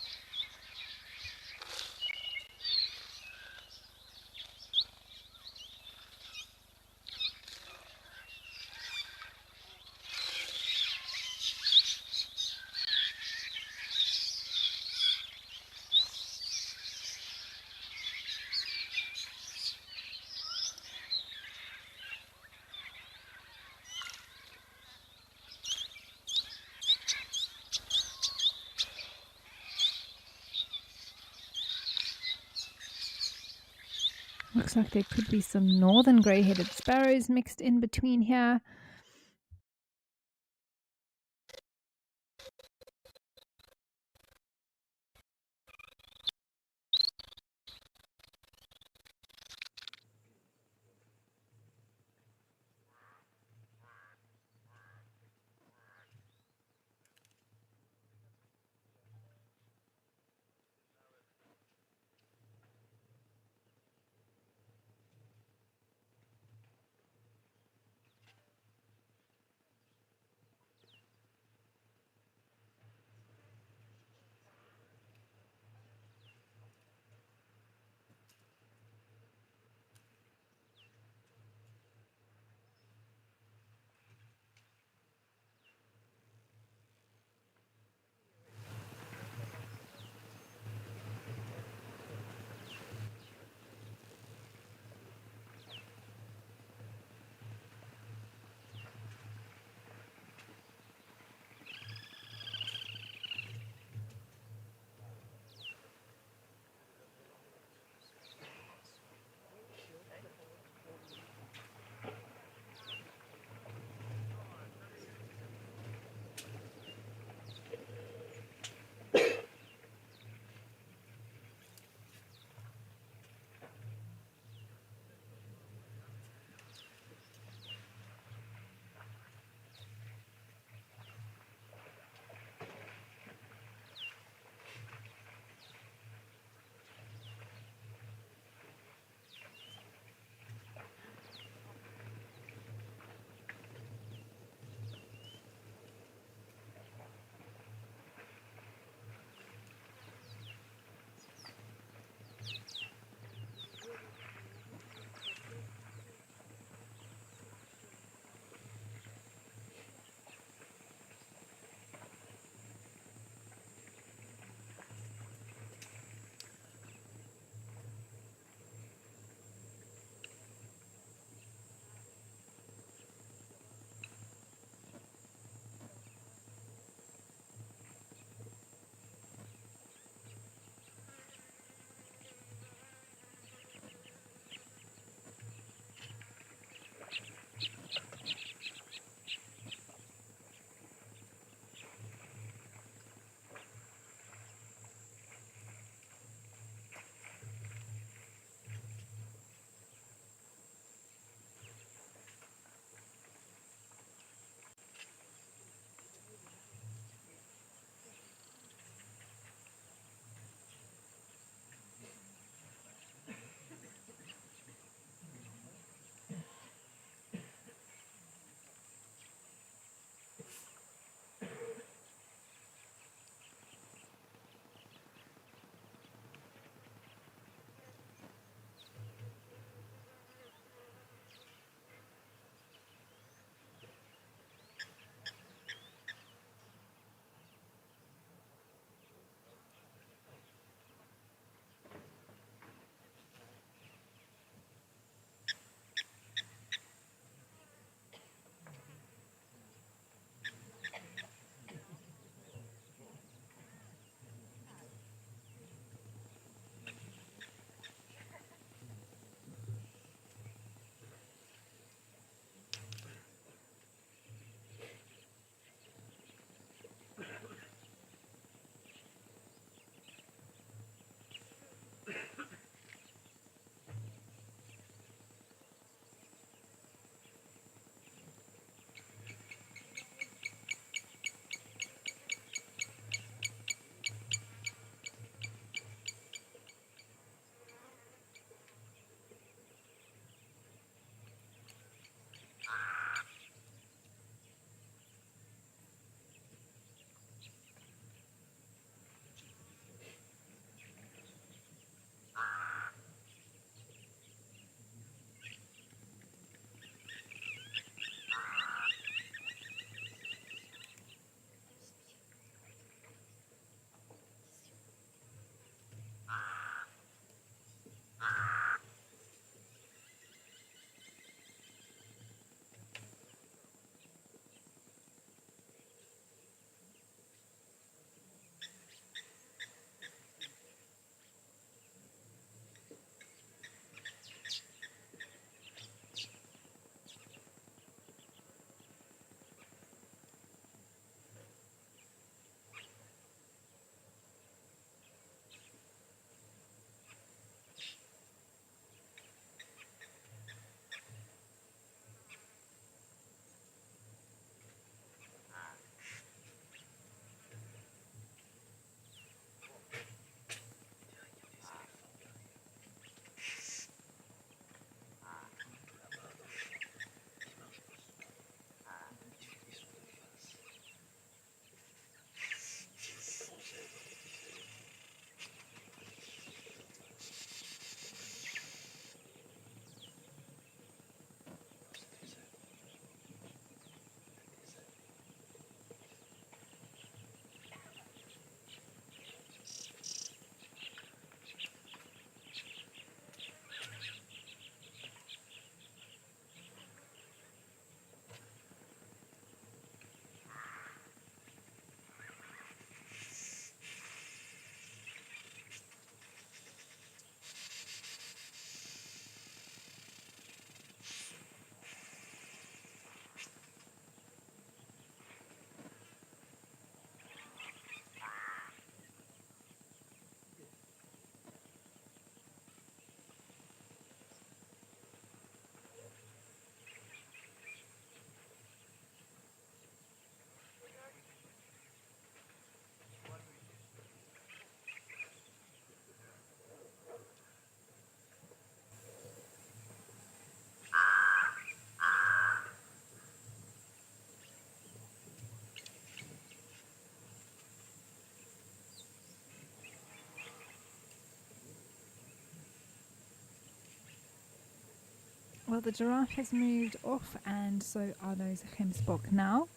Looks like there could be some northern grey-headed sparrows mixed in between here. Well, the giraffe has moved off, and so are those gemsbok now.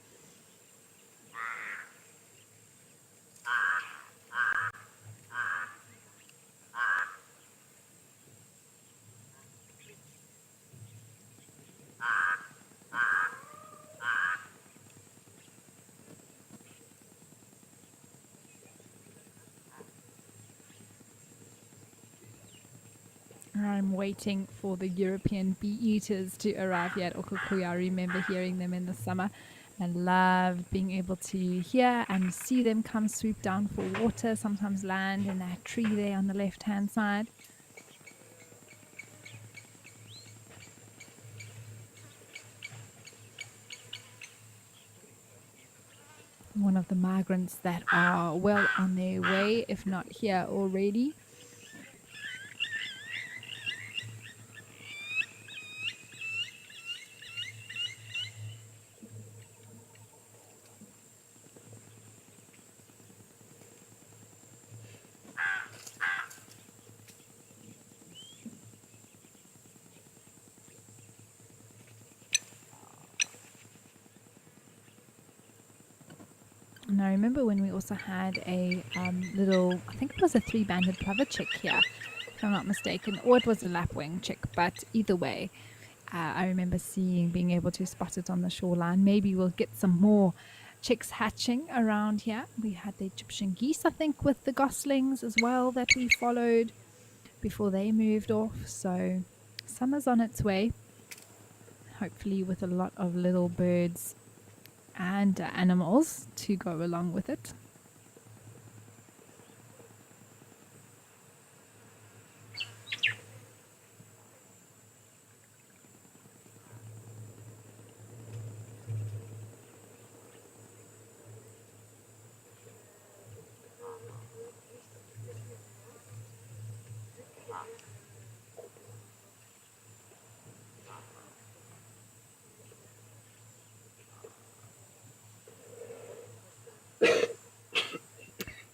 I'm waiting for the European bee eaters to arrive here at Okukuya. I remember hearing them in the summer and loved being able to hear and see them come swoop down for water, sometimes land in that tree there on the left-hand side. One of the migrants that are well on their way, if not here already. And I remember when we also had a little, I think it was a three-banded plover chick here, if I'm not mistaken, or it was a lapwing chick, but either way, I remember being able to spot it on the shoreline. Maybe we'll get some more chicks hatching around here. We had the Egyptian geese, I think, with the goslings as well that we followed before they moved off. So summer's on its way, hopefully with a lot of little birds and animals to go along with it.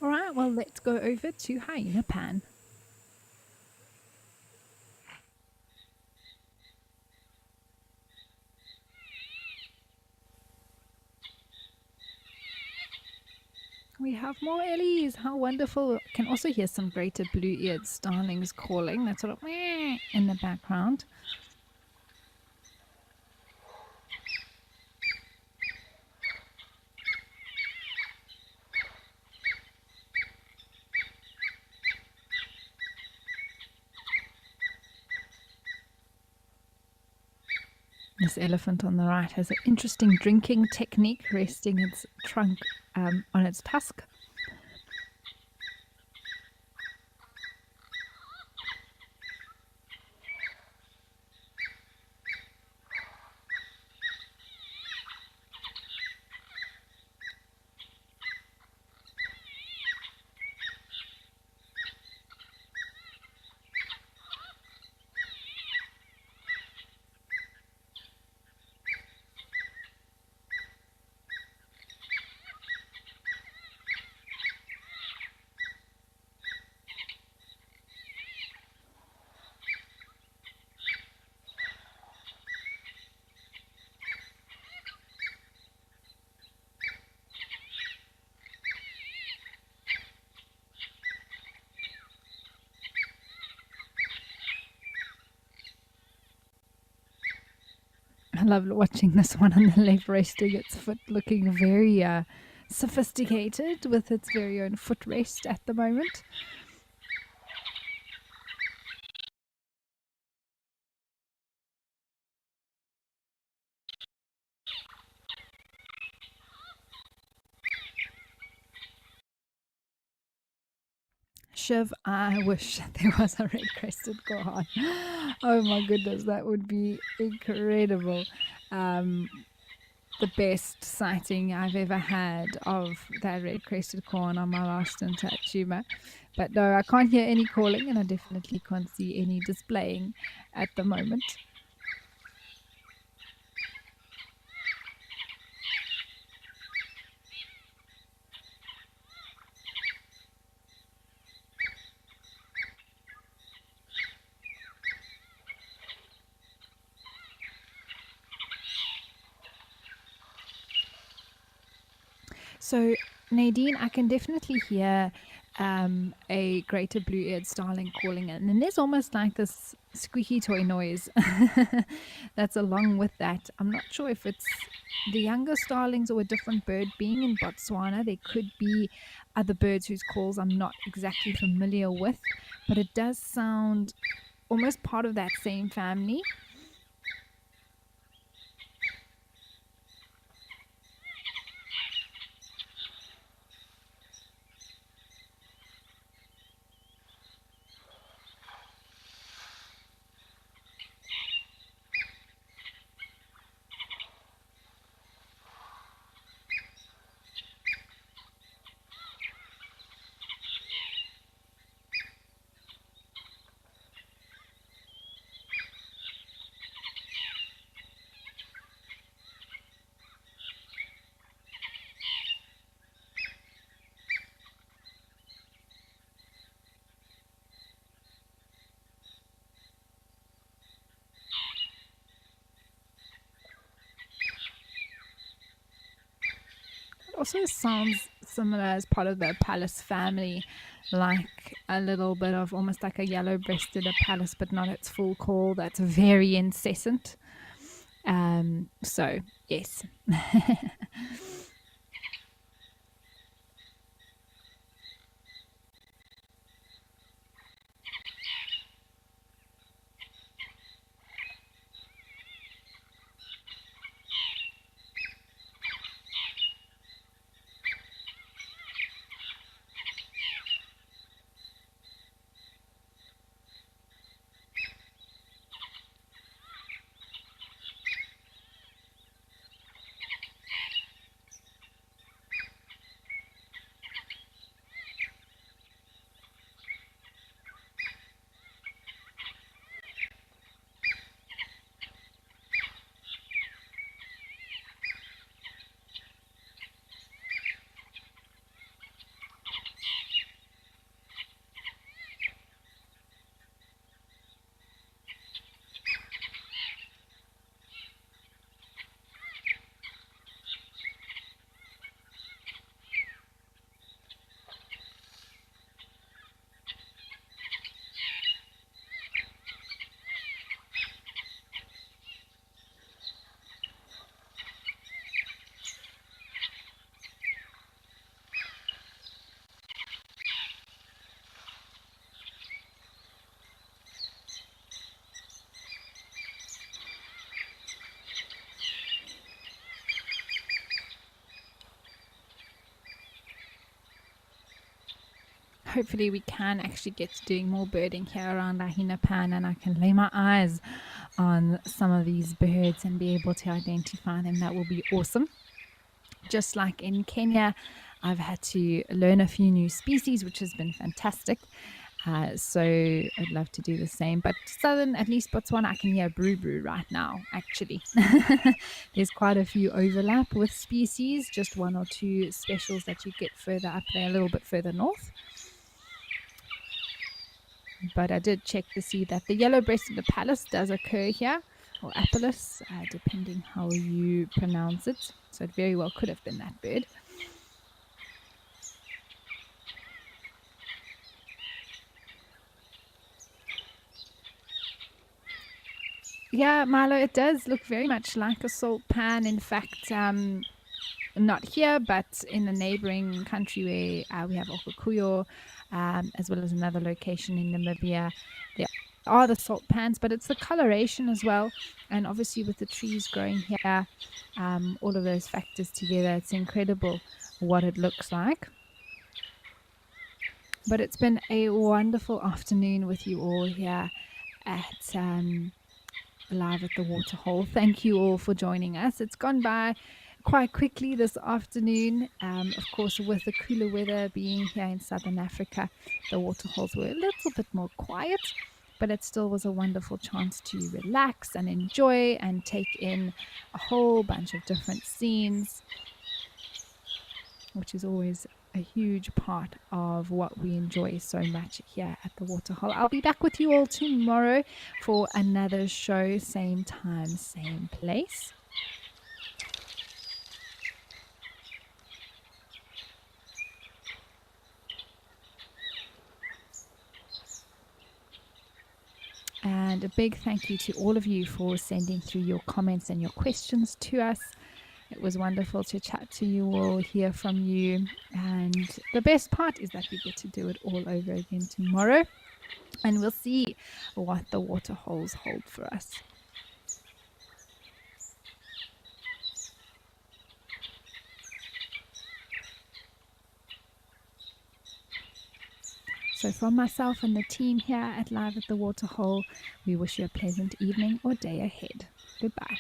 All right, well, let's go over to Hyena Pan. We have more ellies. How wonderful. Can also hear some greater blue-eared starlings calling. That sort of meh in the background. This elephant on the right has an interesting drinking technique, resting its trunk on its tusk. I love watching this one on the left, resting its foot, looking very sophisticated with its very own footrest at the moment. Shiv, I wish there was a red-crested gohan. Oh my goodness, that would be incredible. The best sighting I've ever had of that red-crested corn on my last stint at Chuma. But no, I can't hear any calling, and I definitely can't see any displaying at the moment. So, Nadine, I can definitely hear a greater blue-eared starling calling in, and there's almost like this squeaky toy noise that's along with that. I'm not sure if it's the younger starlings or a different bird. Being in Botswana, there could be other birds whose calls I'm not exactly familiar with, but it does sound almost part of that same family. Also sounds similar as part of the Pallas family, like a little bit of almost like a yellow-breasted Pallas, but not its full call. That's very incessant. So yes. Hopefully we can actually get to doing more birding here around Ahinapan, and I can lay my eyes on some of these birds and be able to identify them. That will be awesome. Just like in Kenya, I've had to learn a few new species, which has been fantastic. So I'd love to do the same. But southern, at least Botswana, I can hear brew right now, actually. There's quite a few overlap with species, just one or two specials that you get further up there, a little bit further north. But I did check to see that the yellow-breasted Pallas does occur here, or Apellis, depending how you pronounce it. So it very well could have been that bird. Yeah, Milo, it does look very much like a salt pan. In fact, not here, but in a neighboring country where we have Okukuyo, as well as another location in Namibia. There are the salt pans, but it's the coloration as well. And obviously with the trees growing here, all of those factors together, it's incredible what it looks like. But it's been a wonderful afternoon with you all here at live at the Waterhole. Thank you all for joining us. It's gone by quite quickly this afternoon. Of course, with the cooler weather being here in Southern Africa, the waterholes were a little bit more quiet, but it still was a wonderful chance to relax and enjoy and take in a whole bunch of different scenes, which is always a huge part of what we enjoy so much here at the Waterhole. I'll be back with you all tomorrow for another show, same time, same place. And a big thank you to all of you for sending through your comments and your questions to us. It was wonderful to chat to you all, hear from you. And the best part is that we get to do it all over again tomorrow. And we'll see what the waterholes hold for us. So from myself and the team here at Live at the Waterhole, we wish you a pleasant evening or day ahead. Goodbye.